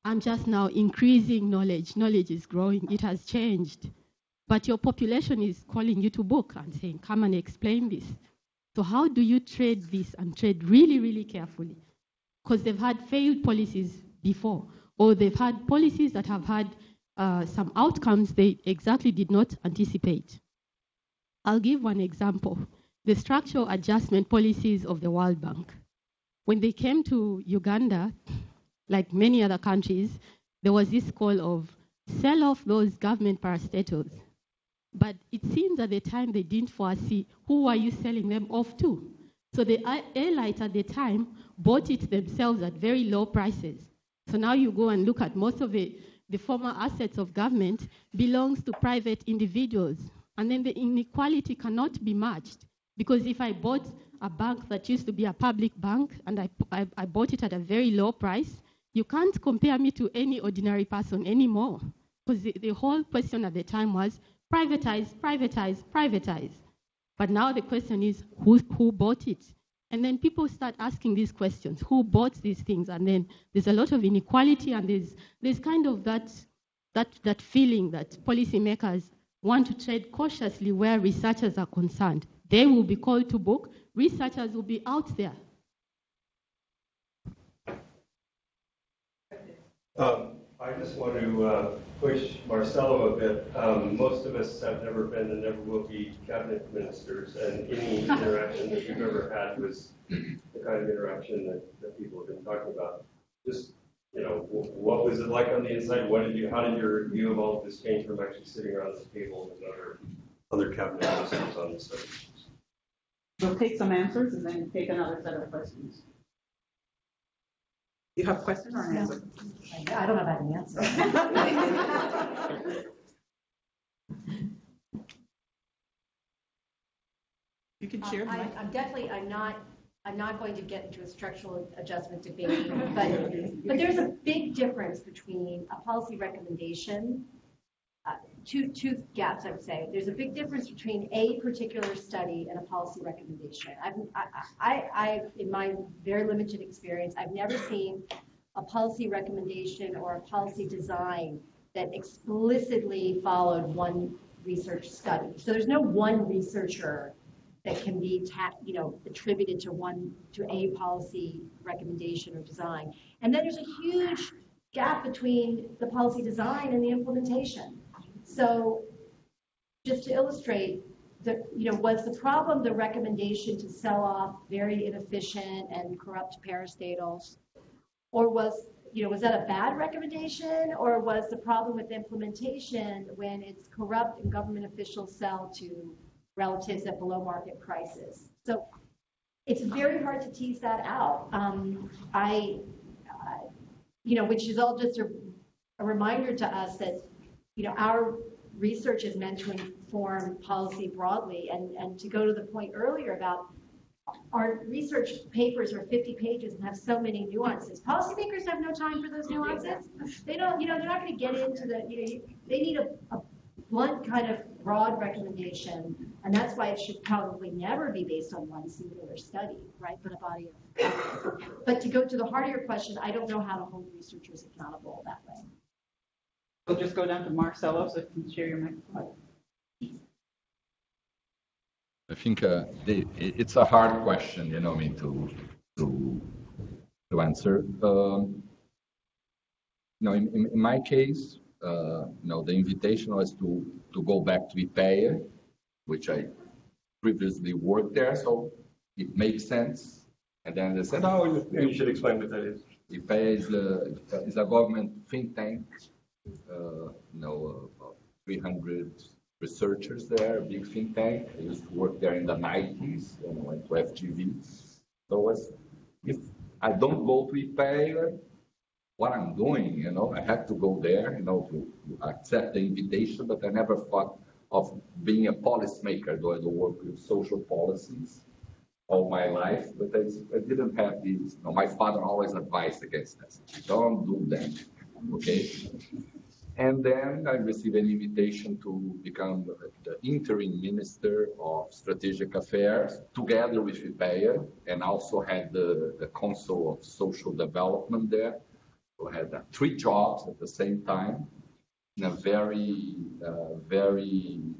I'm just now increasing knowledge. Knowledge is growing. It has changed. But your population is calling you to book and saying, come and explain this. So how do you tread this and tread really, really carefully? Because they've had failed policies before, or they've had policies that have had some outcomes they exactly did not anticipate. I'll give one example. The structural adjustment policies of the World Bank. When they came to Uganda, like many other countries, there was this call of sell off those government parastatals. But it seems at the time they didn't foresee who are you selling them off to. So the airlines at the time bought it themselves at very low prices. So now you go and look at most of the former assets of government belongs to private individuals. And then the inequality cannot be matched Because if I bought a bank that used to be a public bank and I bought it at a very low price, you can't compare me to any ordinary person anymore. Because the whole question at the time was privatize, privatize, privatize. But now the question is who bought it? And then people start asking these questions, who bought these things? And then there's a lot of inequality, and there's kind of that feeling that policymakers want to tread cautiously where researchers are concerned. They will be called to book, researchers will be out there. I just want to push Marcelo a bit. Most of us have never been and never will be cabinet ministers, and any interaction that you've ever had was the kind of interaction that people have been talking about. Just, what was it like on the inside? How did your view of all of this change from actually sitting around the table with other cabinet ministers on this subject? We'll take some answers and then take another set of questions. You have a question or an answer? I don't have an answer. You can share. I'm not going to get into a structural adjustment debate, but there's a big difference between a policy recommendation. Two gaps, I would say. There's a big difference between a particular study and a policy recommendation. I, in my very limited experience, I've never seen a policy recommendation or a policy design that explicitly followed one research study. So there's no one researcher that can be attributed to a policy recommendation or design. And then there's a huge gap between the policy design and the implementation. So just to illustrate, was the problem the recommendation to sell off very inefficient and corrupt parastatals? Or was that a bad recommendation? Or was the problem with implementation when it's corrupt and government officials sell to relatives at below market prices? So it's very hard to tease that out. Which is all just a reminder to us that our research is meant to inform policy broadly, and to go to the point earlier about our research papers are 50 pages and have so many nuances. Policymakers have no time for those nuances. They don't, they're not going to get into they need a blunt kind of broad recommendation, and that's why it should probably never be based on one singular study, right? But a body of. But to go to the heart of your question, I don't know how to hold researchers accountable that way. We'll just go down to Marcelo, so you can share your microphone. I think it's a hard question, to answer. In my case, the invitation was to go back to IPEA, which I previously worked there, so it makes sense. And then they said, you should explain what that is. IPEA is a government think tank. 300 researchers there, a big think tank. I used to work there in the 90s, went to FGV. So if I don't go to IPEA, what I'm doing, I have to go there, to accept the invitation, but I never thought of being a policymaker, though I work with social policies all my life, but I didn't have these. My father always advised against that. Don't do that, okay? And then I received an invitation to become the interim minister of strategic affairs, together with IPEA, and also had the Council of Social Development there. So I had 3 jobs at the same time, in a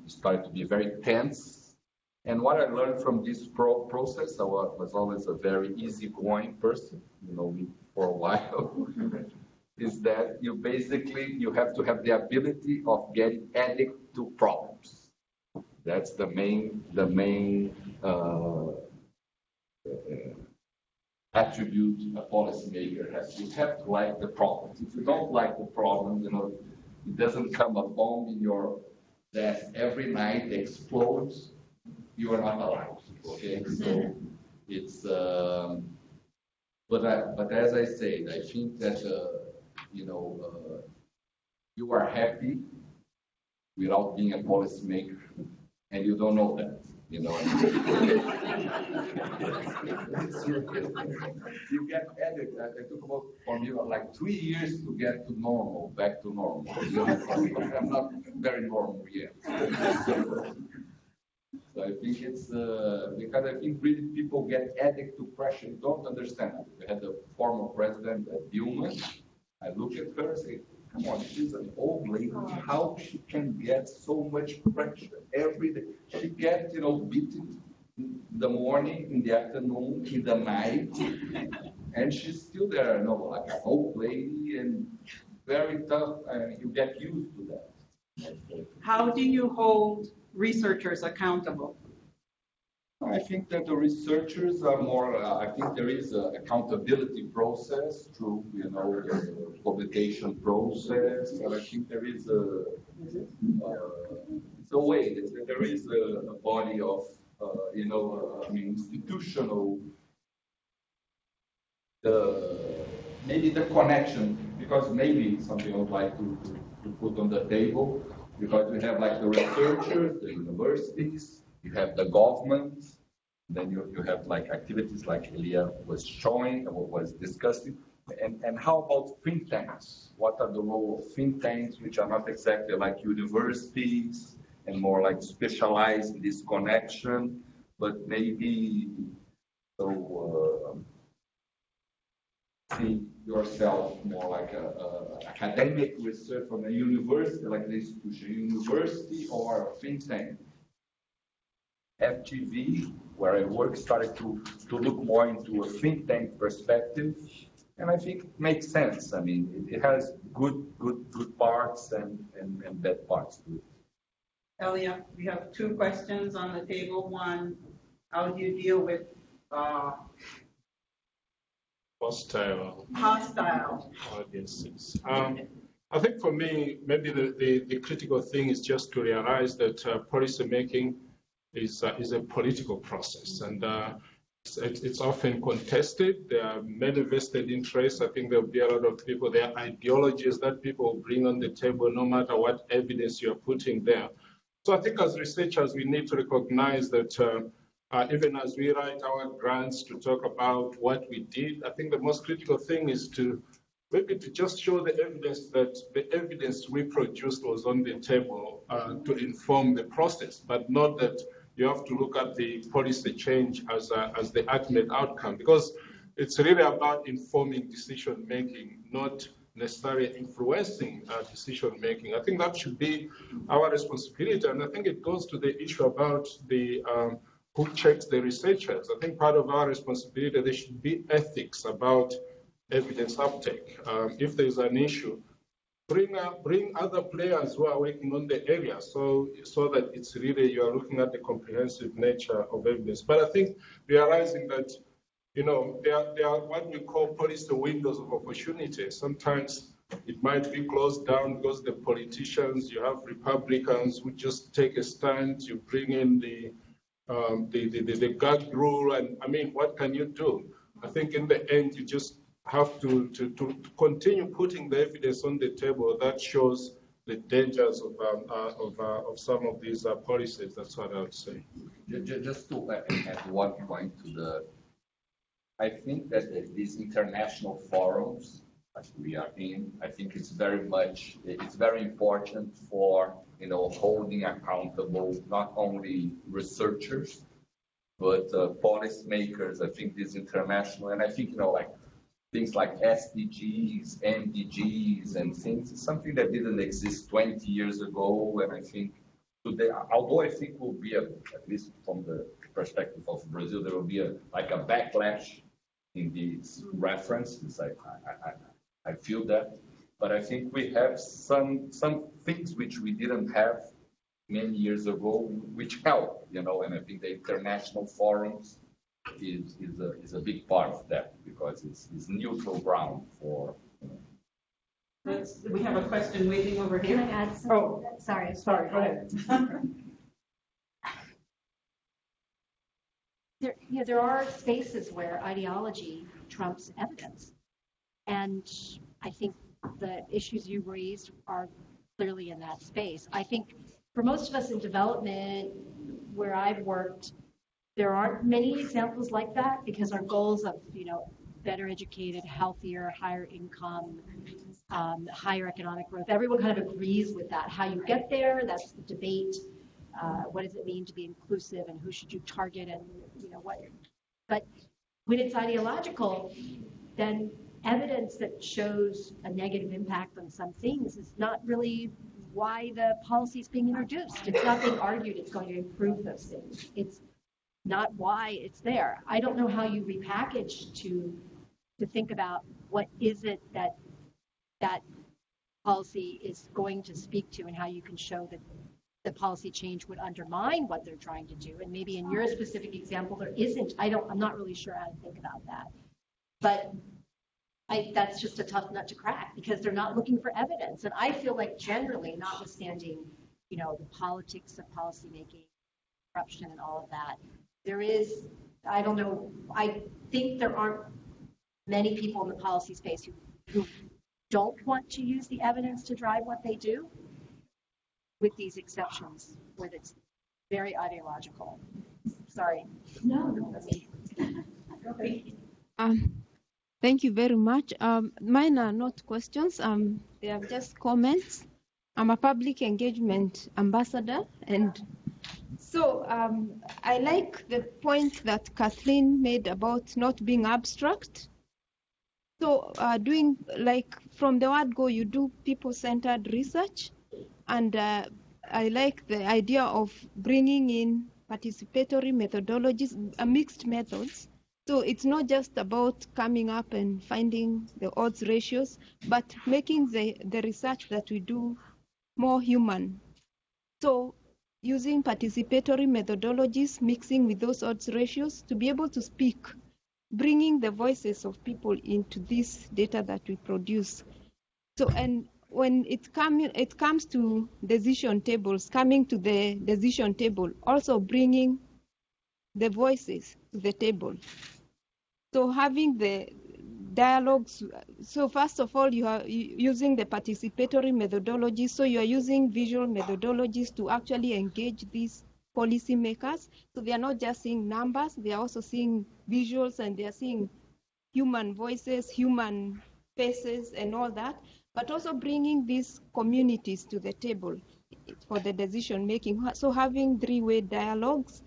started to be very tense. And what I learned from this process, I was always a very easygoing person, me for a while. Is that you have to have the ability of getting addict to problems. That's the main attribute a policymaker has. You have to like the problems. If you don't like the problem, it doesn't come a bomb in your desk every night, explodes, you are not alive. Okay, so it's. But as I said, I think that. You are happy without being a policymaker, and you don't know that. You know, you get addicted. I took about for me like 3 years to get to normal, back to normal. You know, I'm not very normal yet. So I think it's because I think really people get addicted to pressure. Don't understand it. We had the former president Dilma. I look at her and say, come on, she's an old lady. How she can get so much pressure every day? She gets, you know, beaten in the morning, in the afternoon, in the night, and she's still there, you know, like an old lady and very tough. You get used to that. How do you hold researchers accountable? I think that the researchers are more, I think there is an accountability process through, you know, the publication process, and I think there is it's a way, there is a body of, you know, I mean, institutional, maybe the connection, because maybe something I would like to put on the table, because we have like the researchers, the universities, you have the government, then you have like activities like Elia was showing and what was discussing. And how about think tanks? What are the role of think tanks, which are not exactly like universities and more like specialized in this connection, but maybe so see yourself more like a academic research from a university, like the institution university or a think tank. FGV, where I work, started to look more into a think tank perspective, and I think it makes sense. I mean, it has good parts and bad parts to it. Elia, we have two questions on the table. One, how do you deal with Hostile audiences. I think for me, maybe the critical thing is just to realize that policy making is a political process, and it's often contested. There are many vested interests. I think there'll be a lot of people, there are ideologies that people bring on the table, no matter what evidence you're putting there. So I think as researchers, we need to recognize that even as we write our grants to talk about what we did, I think the most critical thing is to maybe to just show the evidence that the evidence we produced was on the table to inform the process, but not that you have to look at the policy change as the ultimate outcome, because it's really about informing decision making, not necessarily influencing decision making. I think that should be our responsibility, and I think it goes to the issue about the who checks the researchers. I think part of our responsibility, there should be ethics about evidence uptake. If there's an issue, bring other players who are working on the area, so that it's really you are looking at the comprehensive nature of evidence. But I think realizing that, you know, there are what we call policy windows of opportunity. Sometimes it might be closed down because the politicians, you have Republicans who just take a stand, you bring in the gag rule, and I mean, what can you do? I think in the end, you just have to continue putting the evidence on the table that shows the dangers of some of these policies. That's what I would say. Just to add one point to the, I think that these international forums that we are in, I think it's very important for, you know, holding accountable not only researchers, but policymakers. I think this international, and I think, you know, like things like SDGs, MDGs, and things, it's something that didn't exist 20 years ago, and I think today, although I think will be, at least from the perspective of Brazil, there will be a backlash in these references. I feel that, but I think we have some things which we didn't have many years ago, which help, you know, and I think the international forums is a big part of that, because it's neutral ground for, you know. We have a question waiting over here. Can I add something? Oh, sorry, go ahead. There are spaces where ideology trumps evidence. And I think the issues you raised are clearly in that space. I think for most of us in development, where I've worked, there aren't many examples like that because our goals of, better educated, healthier, higher income, higher economic growth, everyone kind of agrees with that. How you get there, that's the debate. What does it mean to be inclusive and who should you target and, what? But when it's ideological, then evidence that shows a negative impact on some things is not really why the policy is being introduced. It's not being argued it's going to improve those things. It's not why it's there. I don't know how you repackage to think about what is it that policy is going to speak to and how you can show that the policy change would undermine what they're trying to do. And maybe in your specific example, there isn't. I'm not really sure how to think about that. But that's just a tough nut to crack because they're not looking for evidence. And I feel like generally, notwithstanding, the politics of policymaking, corruption and all of that, there is, I don't know, I think there aren't many people in the policy space who don't want to use the evidence to drive what they do, with these exceptions where it's very ideological. Sorry. No. Thank you very much. Mine are not questions. They are just comments. I'm a public engagement ambassador, and so I like the point that Kathleen made about not being abstract. So doing, like, from the word go, you do people-centered research, and I like the idea of bringing in participatory methodologies, mixed methods. So it's not just about coming up and finding the odds ratios, but making the research that we do more human. So using participatory methodologies, mixing with those odds ratios to be able to speak, bringing the voices of people into this data that we produce. So, and when it comes to decision tables, coming to the decision table, also bringing the voices to the table. So having the dialogues, so first of all, you are using the participatory methodology, so you are using visual methodologies to actually engage these policymakers. So they are not just seeing numbers, they are also seeing visuals, and they are seeing human voices, human faces, and all that, but also bringing these communities to the table for the decision making. So having three-way dialogues,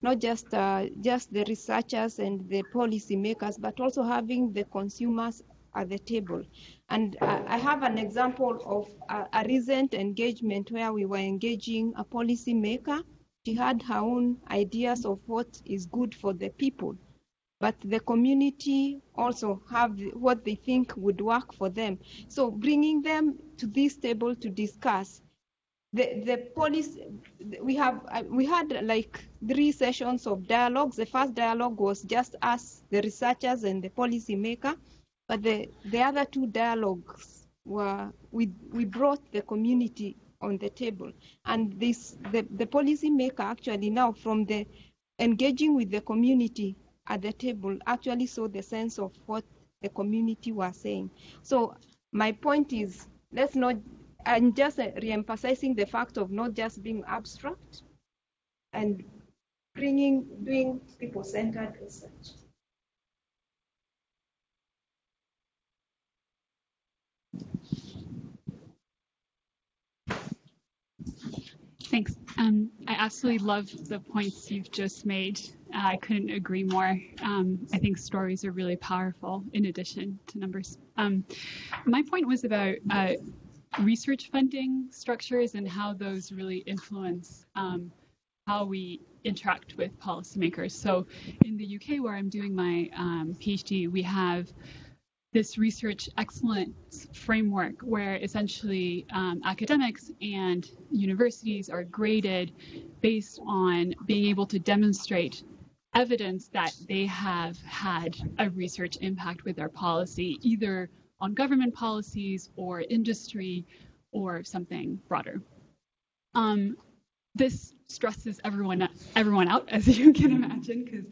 not just the researchers and the policymakers, but also having the consumers at the table. And I have an example of a recent engagement where we were engaging a policymaker. She had her own ideas of what is good for the people, but the community also have what they think would work for them. So bringing them to this table to discuss the policy. We had like 3 sessions of dialogues. The first dialogue was just us, the researchers and the policymaker, but the other 2 dialogues were we brought the community on the table, and the policymaker actually now, from the engaging with the community at the table, actually saw the sense of what the community was saying. So my point is, let's not, I'm just re-emphasizing the fact of not just being abstract and doing people-centered research. Thanks. I absolutely love the points you've just made. I couldn't agree more. I think stories are really powerful in addition to numbers. My point was about research funding structures and how those really influence how we interact with policymakers. So in the UK, where I'm doing my PhD, we have this research excellence framework where essentially academics and universities are graded based on being able to demonstrate evidence that they have had a research impact with their policy, either on government policies or industry or something broader. This stresses everyone out, as you can imagine, because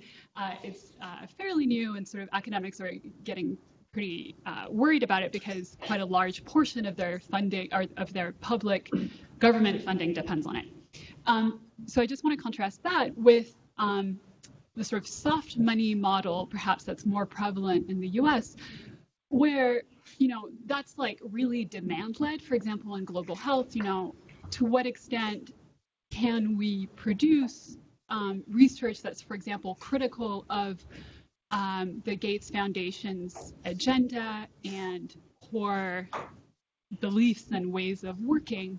it's fairly new, and sort of academics are getting pretty worried about it because quite a large portion of their funding, or of their public government funding, depends on it. so I just want to contrast that with the sort of soft money model, perhaps that's more prevalent in the US, where, that's like really demand-led. For example, in global health, to what extent can we produce research that's, for example, critical of the Gates Foundation's agenda and core beliefs and ways of working.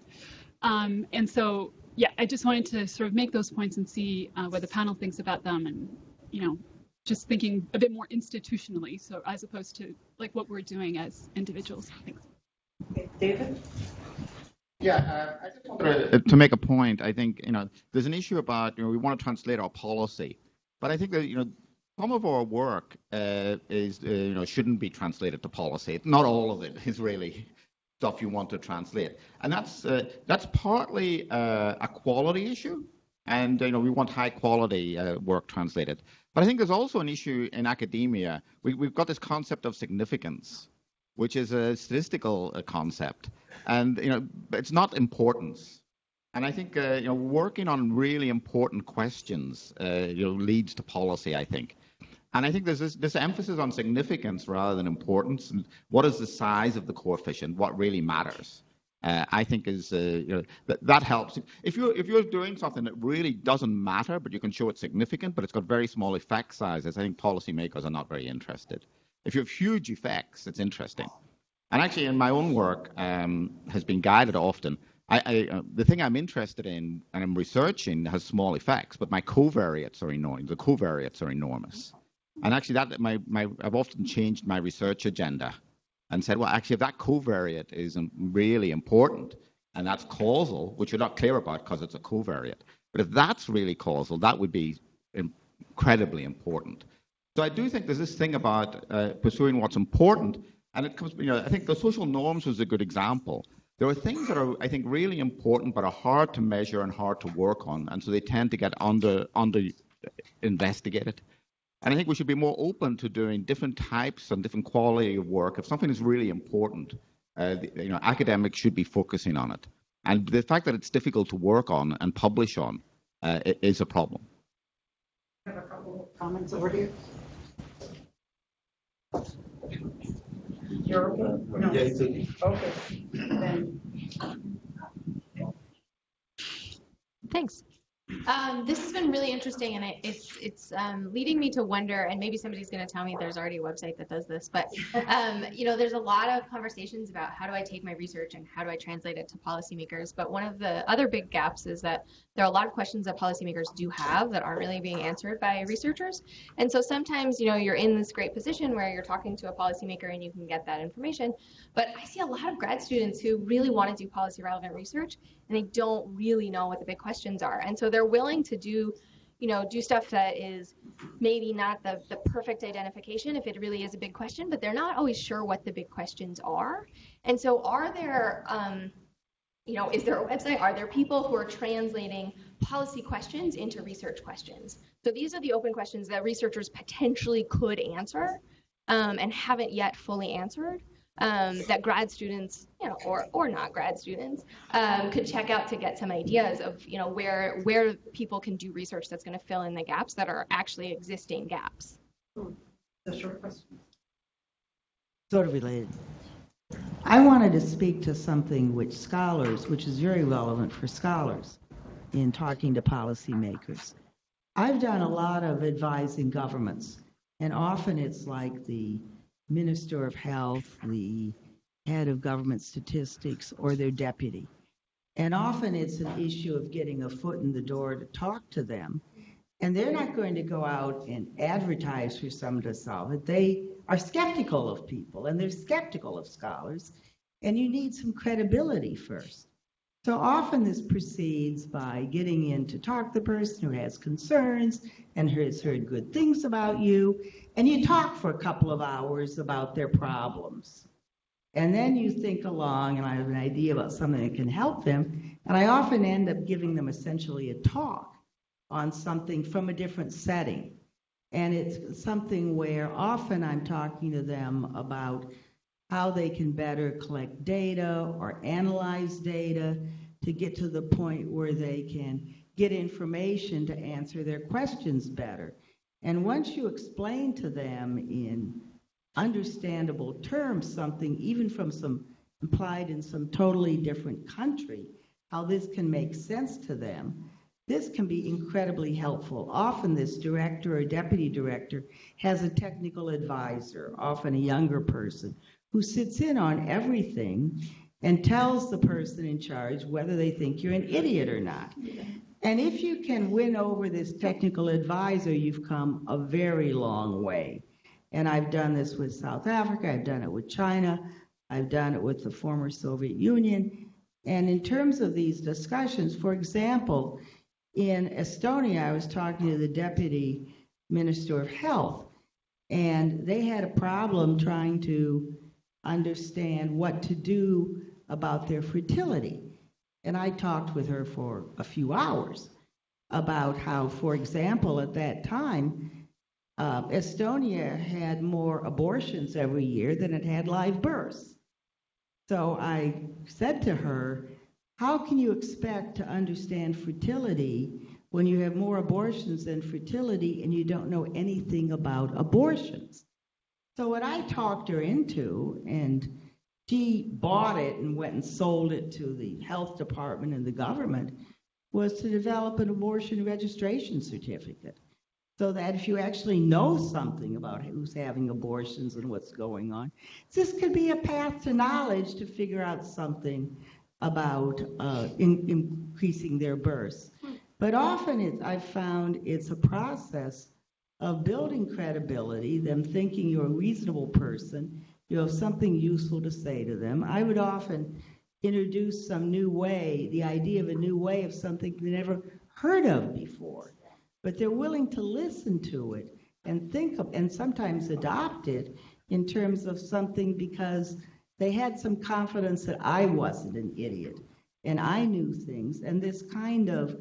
And so, yeah, I just wanted to sort of make those points and see what the panel thinks about them, and, just thinking a bit more institutionally, so as opposed to like what we're doing as individuals. Thanks. David? Yeah, I just wanted to make a point. I think, there's an issue about, we want to translate our policy, but I think that, some of our work shouldn't be translated to policy. Not all of it is really stuff you want to translate, and that's partly a quality issue, and we want high quality work translated. But I think there's also an issue in academia. We've got this concept of significance, which is a statistical concept, and it's not importance. And I think working on really important questions leads to policy, I think. And I think there's this emphasis on significance rather than importance. And what is the size of the coefficient? What really matters? I think is that helps. If you're doing something that really doesn't matter, but you can show it's significant, but it's got very small effect sizes, I think policymakers are not very interested. If you have huge effects, it's interesting. And actually, in my own work, has been guided often. The thing I'm interested in and I'm researching has small effects, but my covariates are enormous. The covariates are enormous. And actually, I've often changed my research agenda and said, well, actually, if that covariate is really important and that's causal, which you're not clear about because it's a covariate, but if that's really causal, that would be incredibly important. So I do think there's this thing about pursuing what's important, and it comes, I think the social norms was a good example. There are things that are, I think, really important but are hard to measure and hard to work on, and so they tend to get under investigated. And I think we should be more open to doing different types and different quality of work. If something is really important, academics should be focusing on it. And the fact that it's difficult to work on and publish on is a problem. I have a couple of comments over here. You're okay? No. Yeah, it's okay. Okay. Then. Thanks. This has been really interesting, and it's leading me to wonder, and maybe somebody's going to tell me there's already a website that does this, but there's a lot of conversations about how do I take my research and how do I translate it to policymakers. But one of the other big gaps is that there are a lot of questions that policymakers do have that aren't really being answered by researchers. And so sometimes, you're in this great position where you're talking to a policymaker and you can get that information. But I see a lot of grad students who really want to do policy relevant research and they don't really know what the big questions are. And so they're willing to do stuff that is maybe not the perfect identification if it really is a big question, but they're not always sure what the big questions are. And so are there, is there a website? Are there people who are translating policy questions into research questions? So these are the open questions that researchers potentially could answer and haven't yet fully answered. That grad students, or not grad students, could check out to get some ideas of, where people can do research that's going to fill in the gaps that are actually existing gaps. The short question. Sort of related. I wanted to speak to something which is very relevant for scholars in talking to policymakers. I've done a lot of advising governments, and often it's like the Minister of Health, the head of government statistics, or their deputy. And often it's an issue of getting a foot in the door to talk to them. And they're not going to go out and advertise for someone to solve it. They are skeptical of people, and they're skeptical of scholars. And you need some credibility first. So often this proceeds by getting in to talk to the person who has concerns and has heard good things about you, and you talk for a couple of hours about their problems. And then you think along, and I have an idea about something that can help them, and I often end up giving them essentially a talk on something from a different setting. And it's something where often I'm talking to them about how they can better collect data or analyze data to get to the point where they can get information to answer their questions better. And once you explain to them in understandable terms something, even from some implied in some totally different country, how this can make sense to them, this can be incredibly helpful. Often this director or deputy director has a technical advisor, often a younger person, who sits in on everything and tells the person in charge whether they think you're an idiot or not. And if you can win over this technical advisor, you've come a very long way. And I've done this with South Africa, I've done it with China, I've done it with the former Soviet Union. And in terms of these discussions, for example, in Estonia, I was talking to the deputy minister of health, and they had a problem trying to understand what to do about their fertility. And I talked with her for a few hours about how, for example, at that time, Estonia had more abortions every year than it had live births. So I said to her, how can you expect to understand fertility when you have more abortions than fertility and you don't know anything about abortions? So what I talked her into, and she bought it and went and sold it to the health department and the government, was to develop an abortion registration certificate. So that if you actually know something about who's having abortions and what's going on, this could be a path to knowledge to figure out something about increasing their births. But often I've found it's a process of building credibility, them thinking you're a reasonable person, you have something useful to say to them. I would often introduce some new way, the idea of a new way of something they never heard of before. But they're willing to listen to it and think of, and sometimes adopt it in terms of something because they had some confidence that I wasn't an idiot and I knew things. And this kind of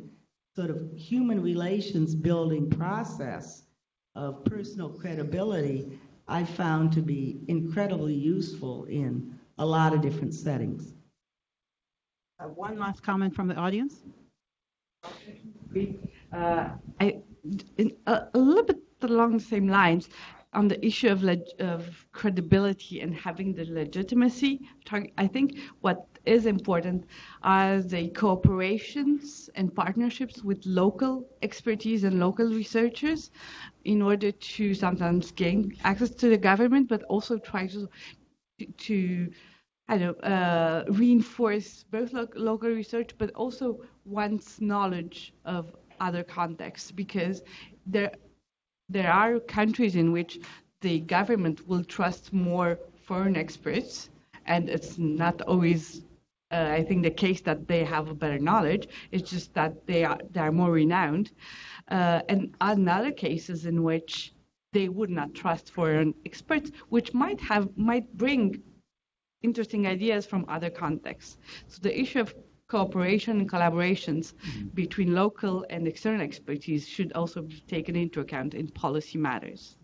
sort of human relations building process of personal credibility I found to be incredibly useful in a lot of different settings. One last comment from the audience. A little bit along the same lines, on the issue of credibility and having the legitimacy, I think what is important are the cooperations and partnerships with local expertise and local researchers in order to sometimes gain access to the government, but also try to reinforce both local research, but also one's knowledge of other contexts, because there are countries in which the government will trust more foreign experts, and it's not always, I think, the case that they have a better knowledge. It's just that they are more renowned, and other cases in which they would not trust foreign experts, which might bring interesting ideas from other contexts. So the issue of cooperation and collaborations between local and external expertise should also be taken into account in policy matters.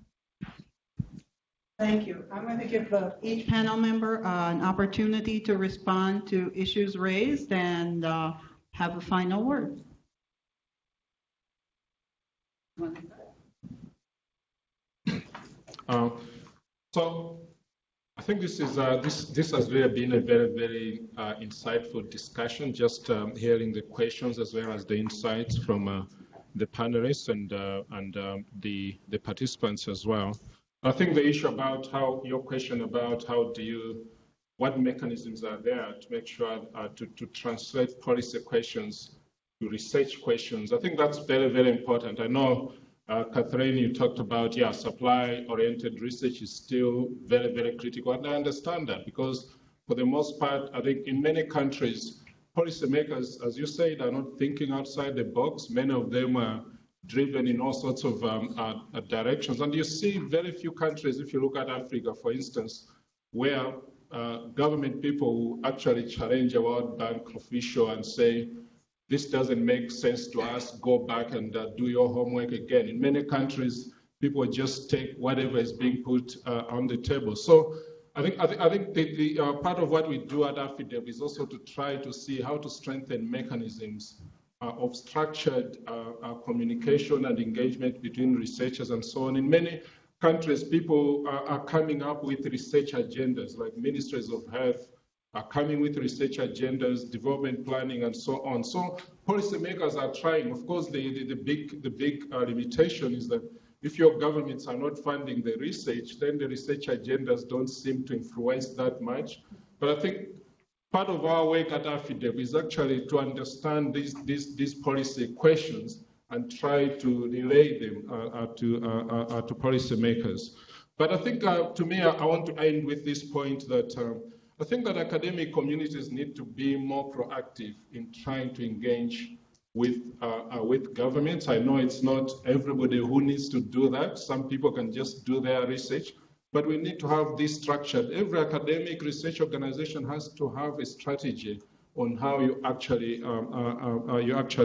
Thank you. I'm going to give each panel member an opportunity to respond to issues raised and have a final word. So I think this has really been a very, very insightful discussion, just hearing the questions as well as the insights from the panelists and the participants as well. I think the issue about your question about what mechanisms are there to make sure to translate policy questions to research questions, I think that's very, very important. I know, Catherine, you talked about, supply-oriented research is still very, very critical. And I understand that because for the most part, I think in many countries, policymakers, as you said, are not thinking outside the box. Many of them are driven in all sorts of directions. And you see very few countries, if you look at Africa, for instance, where government people will actually challenge a World Bank official and say, this doesn't make sense to us, go back and do your homework again. In many countries, people just take whatever is being put on the table. So I think the part of what we do at AFIDEP is also to try to see how to strengthen mechanisms of structured communication and engagement between researchers and so on. In many countries, people are coming up with research agendas, like ministries of health are coming with research agendas, development planning, and so on. So policymakers are trying. Of course, the big limitation is that if your governments are not funding the research, then the research agendas don't seem to influence that much. But I think part of our work at AFIDEP is actually to understand these policy questions and try to relay them to policymakers. But I think, to me, I want to end with this point that I think that academic communities need to be more proactive in trying to engage with governments. I know it's not everybody who needs to do that. Some people can just do their research, but we need to have this structured. Every academic research organization has to have a strategy on how you actually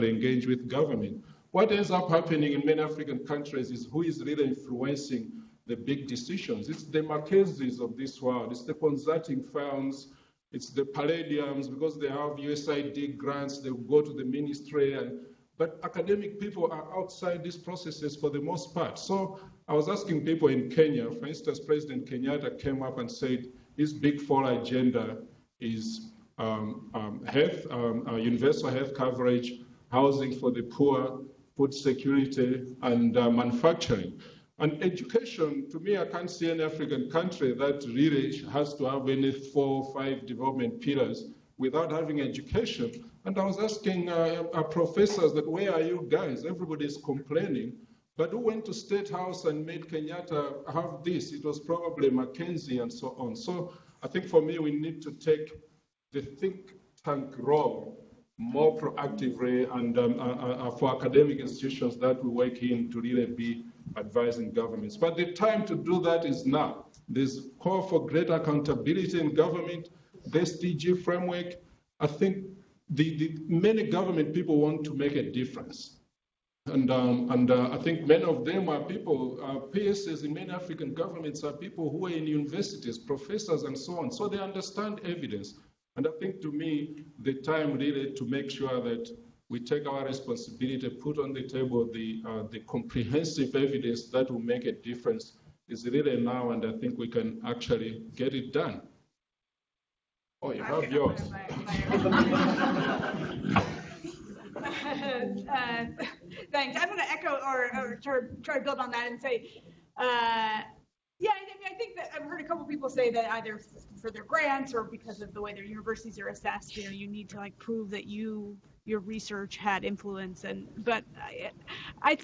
engage with government. What ends up happening in many African countries is who is really influencing the big decisions. It's the Mackenzie's of this world. It's the consulting firms. It's the Palladiums, because they have USAID grants, they go to the ministry. But academic people are outside these processes for the most part. So I was asking people in Kenya, for instance, President Kenyatta came up and said his big four agenda is health, universal health coverage, housing for the poor, food security, and manufacturing. And education, to me, I can't see any African country that really has to have any 4 or 5 development pillars without having education. And I was asking our professors that, where are you guys? Everybody's complaining. But who went to State House and made Kenyatta have this? It was probably Mackenzie and so on. So I think for me, we need to take the think tank role more proactively, and for academic institutions that we work in to really be advising governments. But the time to do that is now. There's call for greater accountability in government, the SDG framework. I think the many government people want to make a difference. And I think many of them are people, PSs in many African governments are people who are in universities, professors and so on. So they understand evidence. And I think, to me, the time really to make sure that we take our responsibility, put on the table the comprehensive evidence that will make a difference is really now, and I think we can actually get it done. Oh, you have yours. Thanks. I'm going to echo or try to build on that and say, yeah, I mean, I think that I've heard a couple people say that either for their grants or because of the way their universities are assessed, you need to like prove that your research had influence. But I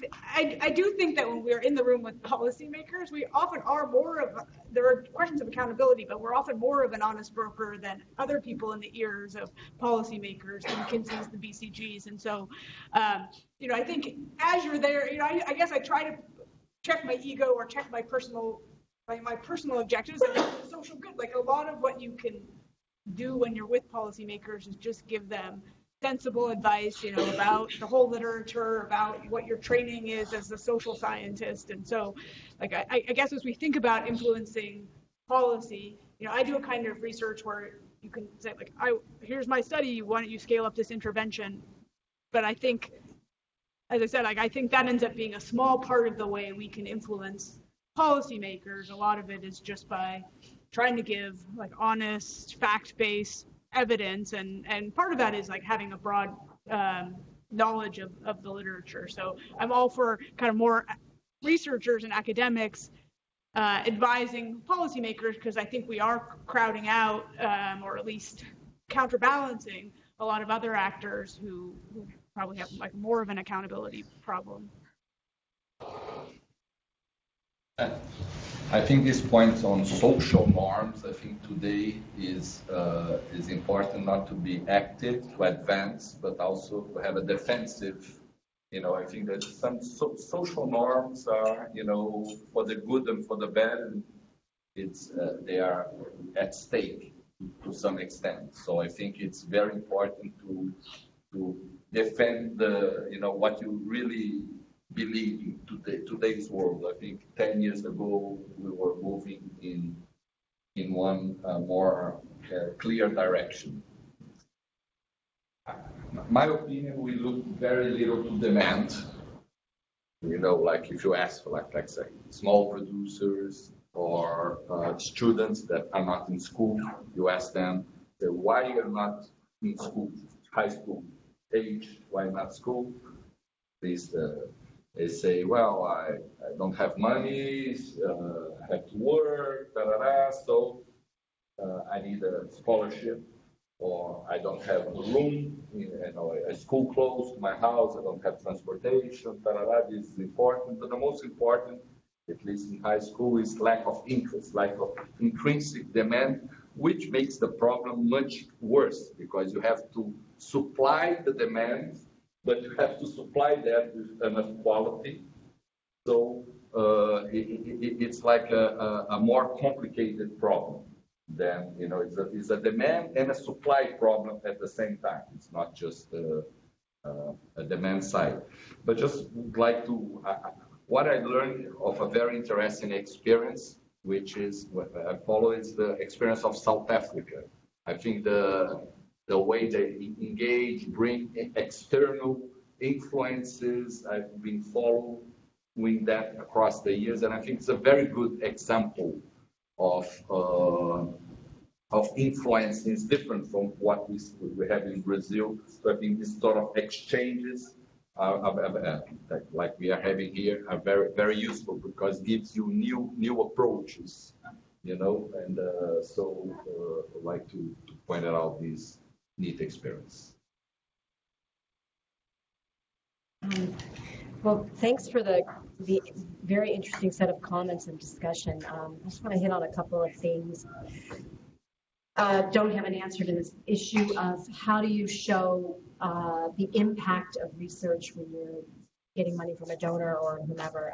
do think that when we're in the room with policymakers, we often are there are questions of accountability, but we're often more of an honest broker than other people in the ears of policymakers, the McKinseys, the BCGs. And so, I think as you're there, I guess I try to check my ego or check my personal objectives and social good. Like a lot of what you can do when you're with policymakers is just give them sensible advice, about the whole literature, about what your training is as a social scientist. And so, like, I guess as we think about influencing policy, I do a kind of research where you can say, like, here's my study, why don't you scale up this intervention? But I think, as I said, like, I think that ends up being a small part of the way we can influence policymakers. A lot of it is just by trying to give like honest, fact-based evidence, and part of that is like having a broad knowledge of the literature. So I'm all for kind of more researchers and academics advising policymakers, because I think we are crowding out or at least counterbalancing a lot of other actors who probably have like more of an accountability problem. I think this point on social norms, I think today is important, not to be active, to advance, but also to have a defensive. I think that some social norms are, for the good and for the bad, they are at stake to some extent. So I think it's very important to defend what you really believe in today's world. I think 10 years ago we were moving in one more clear direction. my opinion, we look very little to demand. Like if you ask for, like say, small producers or students that are not in school, you ask them, why you're not in school, high school age, why not school? They say, well, I don't have money, I have to work, so I need a scholarship, or I don't have a room, a school close to my house, I don't have transportation, this is important. But the most important, at least in high school, is lack of interest, lack of intrinsic demand, which makes the problem much worse because you have to supply the demand, but you have to supply that with enough quality. So it's like a more complicated problem. Then it's a demand and a supply problem at the same time. It's not just a demand side. But just would like to what I learned of a very interesting experience, which is what I follow, is the experience of South Africa. I think the way they engage, bring external influences. I've been following that across the years, and I think it's a very good example of influence. Is different from what we have in Brazil. So I think this sort of exchanges, like we are having here, are very, very useful because it gives you new approaches, and so I'd like to point out this neat experience. Well, thanks for the very interesting set of comments and discussion. I just want to hit on a couple of things. Don't have an answer to this issue of how do you show the impact of research when you're getting money from a donor or whomever.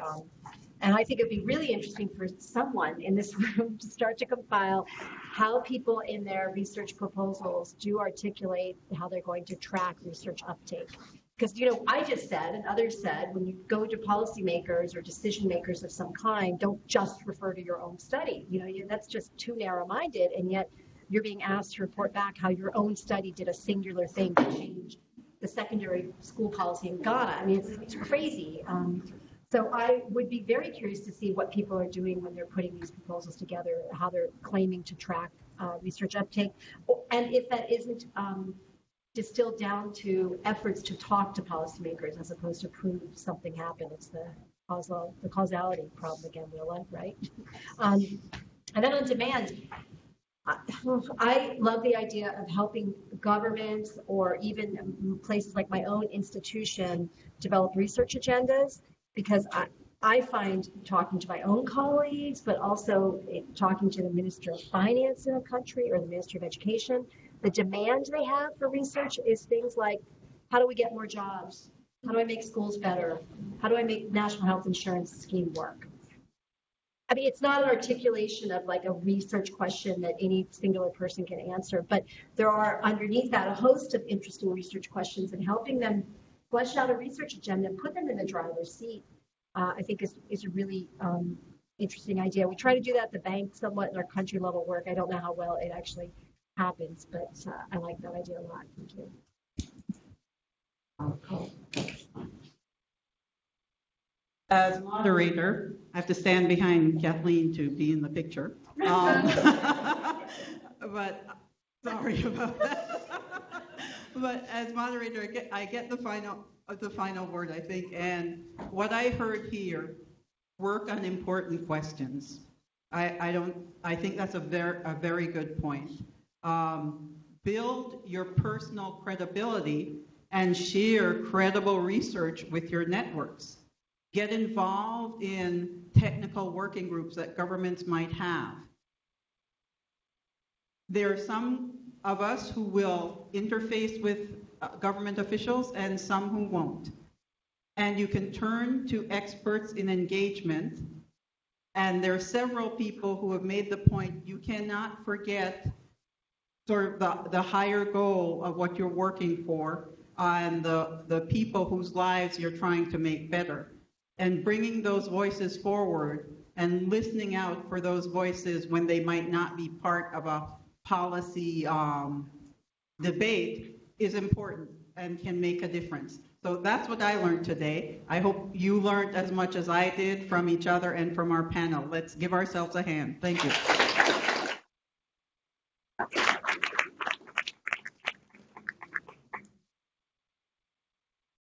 And I think it'd be really interesting for someone in this room to start to compile how people in their research proposals do articulate how they're going to track research uptake. Because, I just said, and others said, when you go to policymakers or decision makers of some kind, don't just refer to your own study. That's just too narrow-minded, and yet you're being asked to report back how your own study did a singular thing to change the secondary school policy in Ghana. I mean, it's crazy. So I would be very curious to see what people are doing when they're putting these proposals together, how they're claiming to track research uptake, and if that isn't distilled down to efforts to talk to policymakers as opposed to prove something happened. It's the causality problem again, right? And then on demand, I love the idea of helping governments or even places like my own institution develop research agendas, because I find talking to my own colleagues, but also talking to the Minister of Finance in a country or the Minister of Education, the demand they have for research is things like, how do we get more jobs? How do I make schools better? How do I make national health insurance scheme work? I mean, it's not an articulation of like a research question that any singular person can answer, but there are underneath that a host of interesting research questions, and helping them flesh out a research agenda and put them in the driver's seat, I think is a really interesting idea. We try to do that at the bank somewhat in our country level work. I don't know how well it actually happens, but I like that idea a lot. Thank you. As moderator, I have to stand behind Kathleen to be in the picture. But sorry about that. But as moderator, I get the final word, I think. And what I heard here, work on important questions. I think that's a very good point. Build your personal credibility and share credible research with your networks. Get involved in technical working groups that governments might have. There are some of us who will interface with government officials and some who won't. And you can turn to experts in engagement. And there are several people who have made the point you cannot forget sort of the higher goal of what you're working for and the people whose lives you're trying to make better. And bringing those voices forward and listening out for those voices when they might not be part of a policy debate is important. and can make a difference. So that's what I learned today. I hope you learned as much as I did from each other and from our panel. Let's give ourselves a hand. Thank you.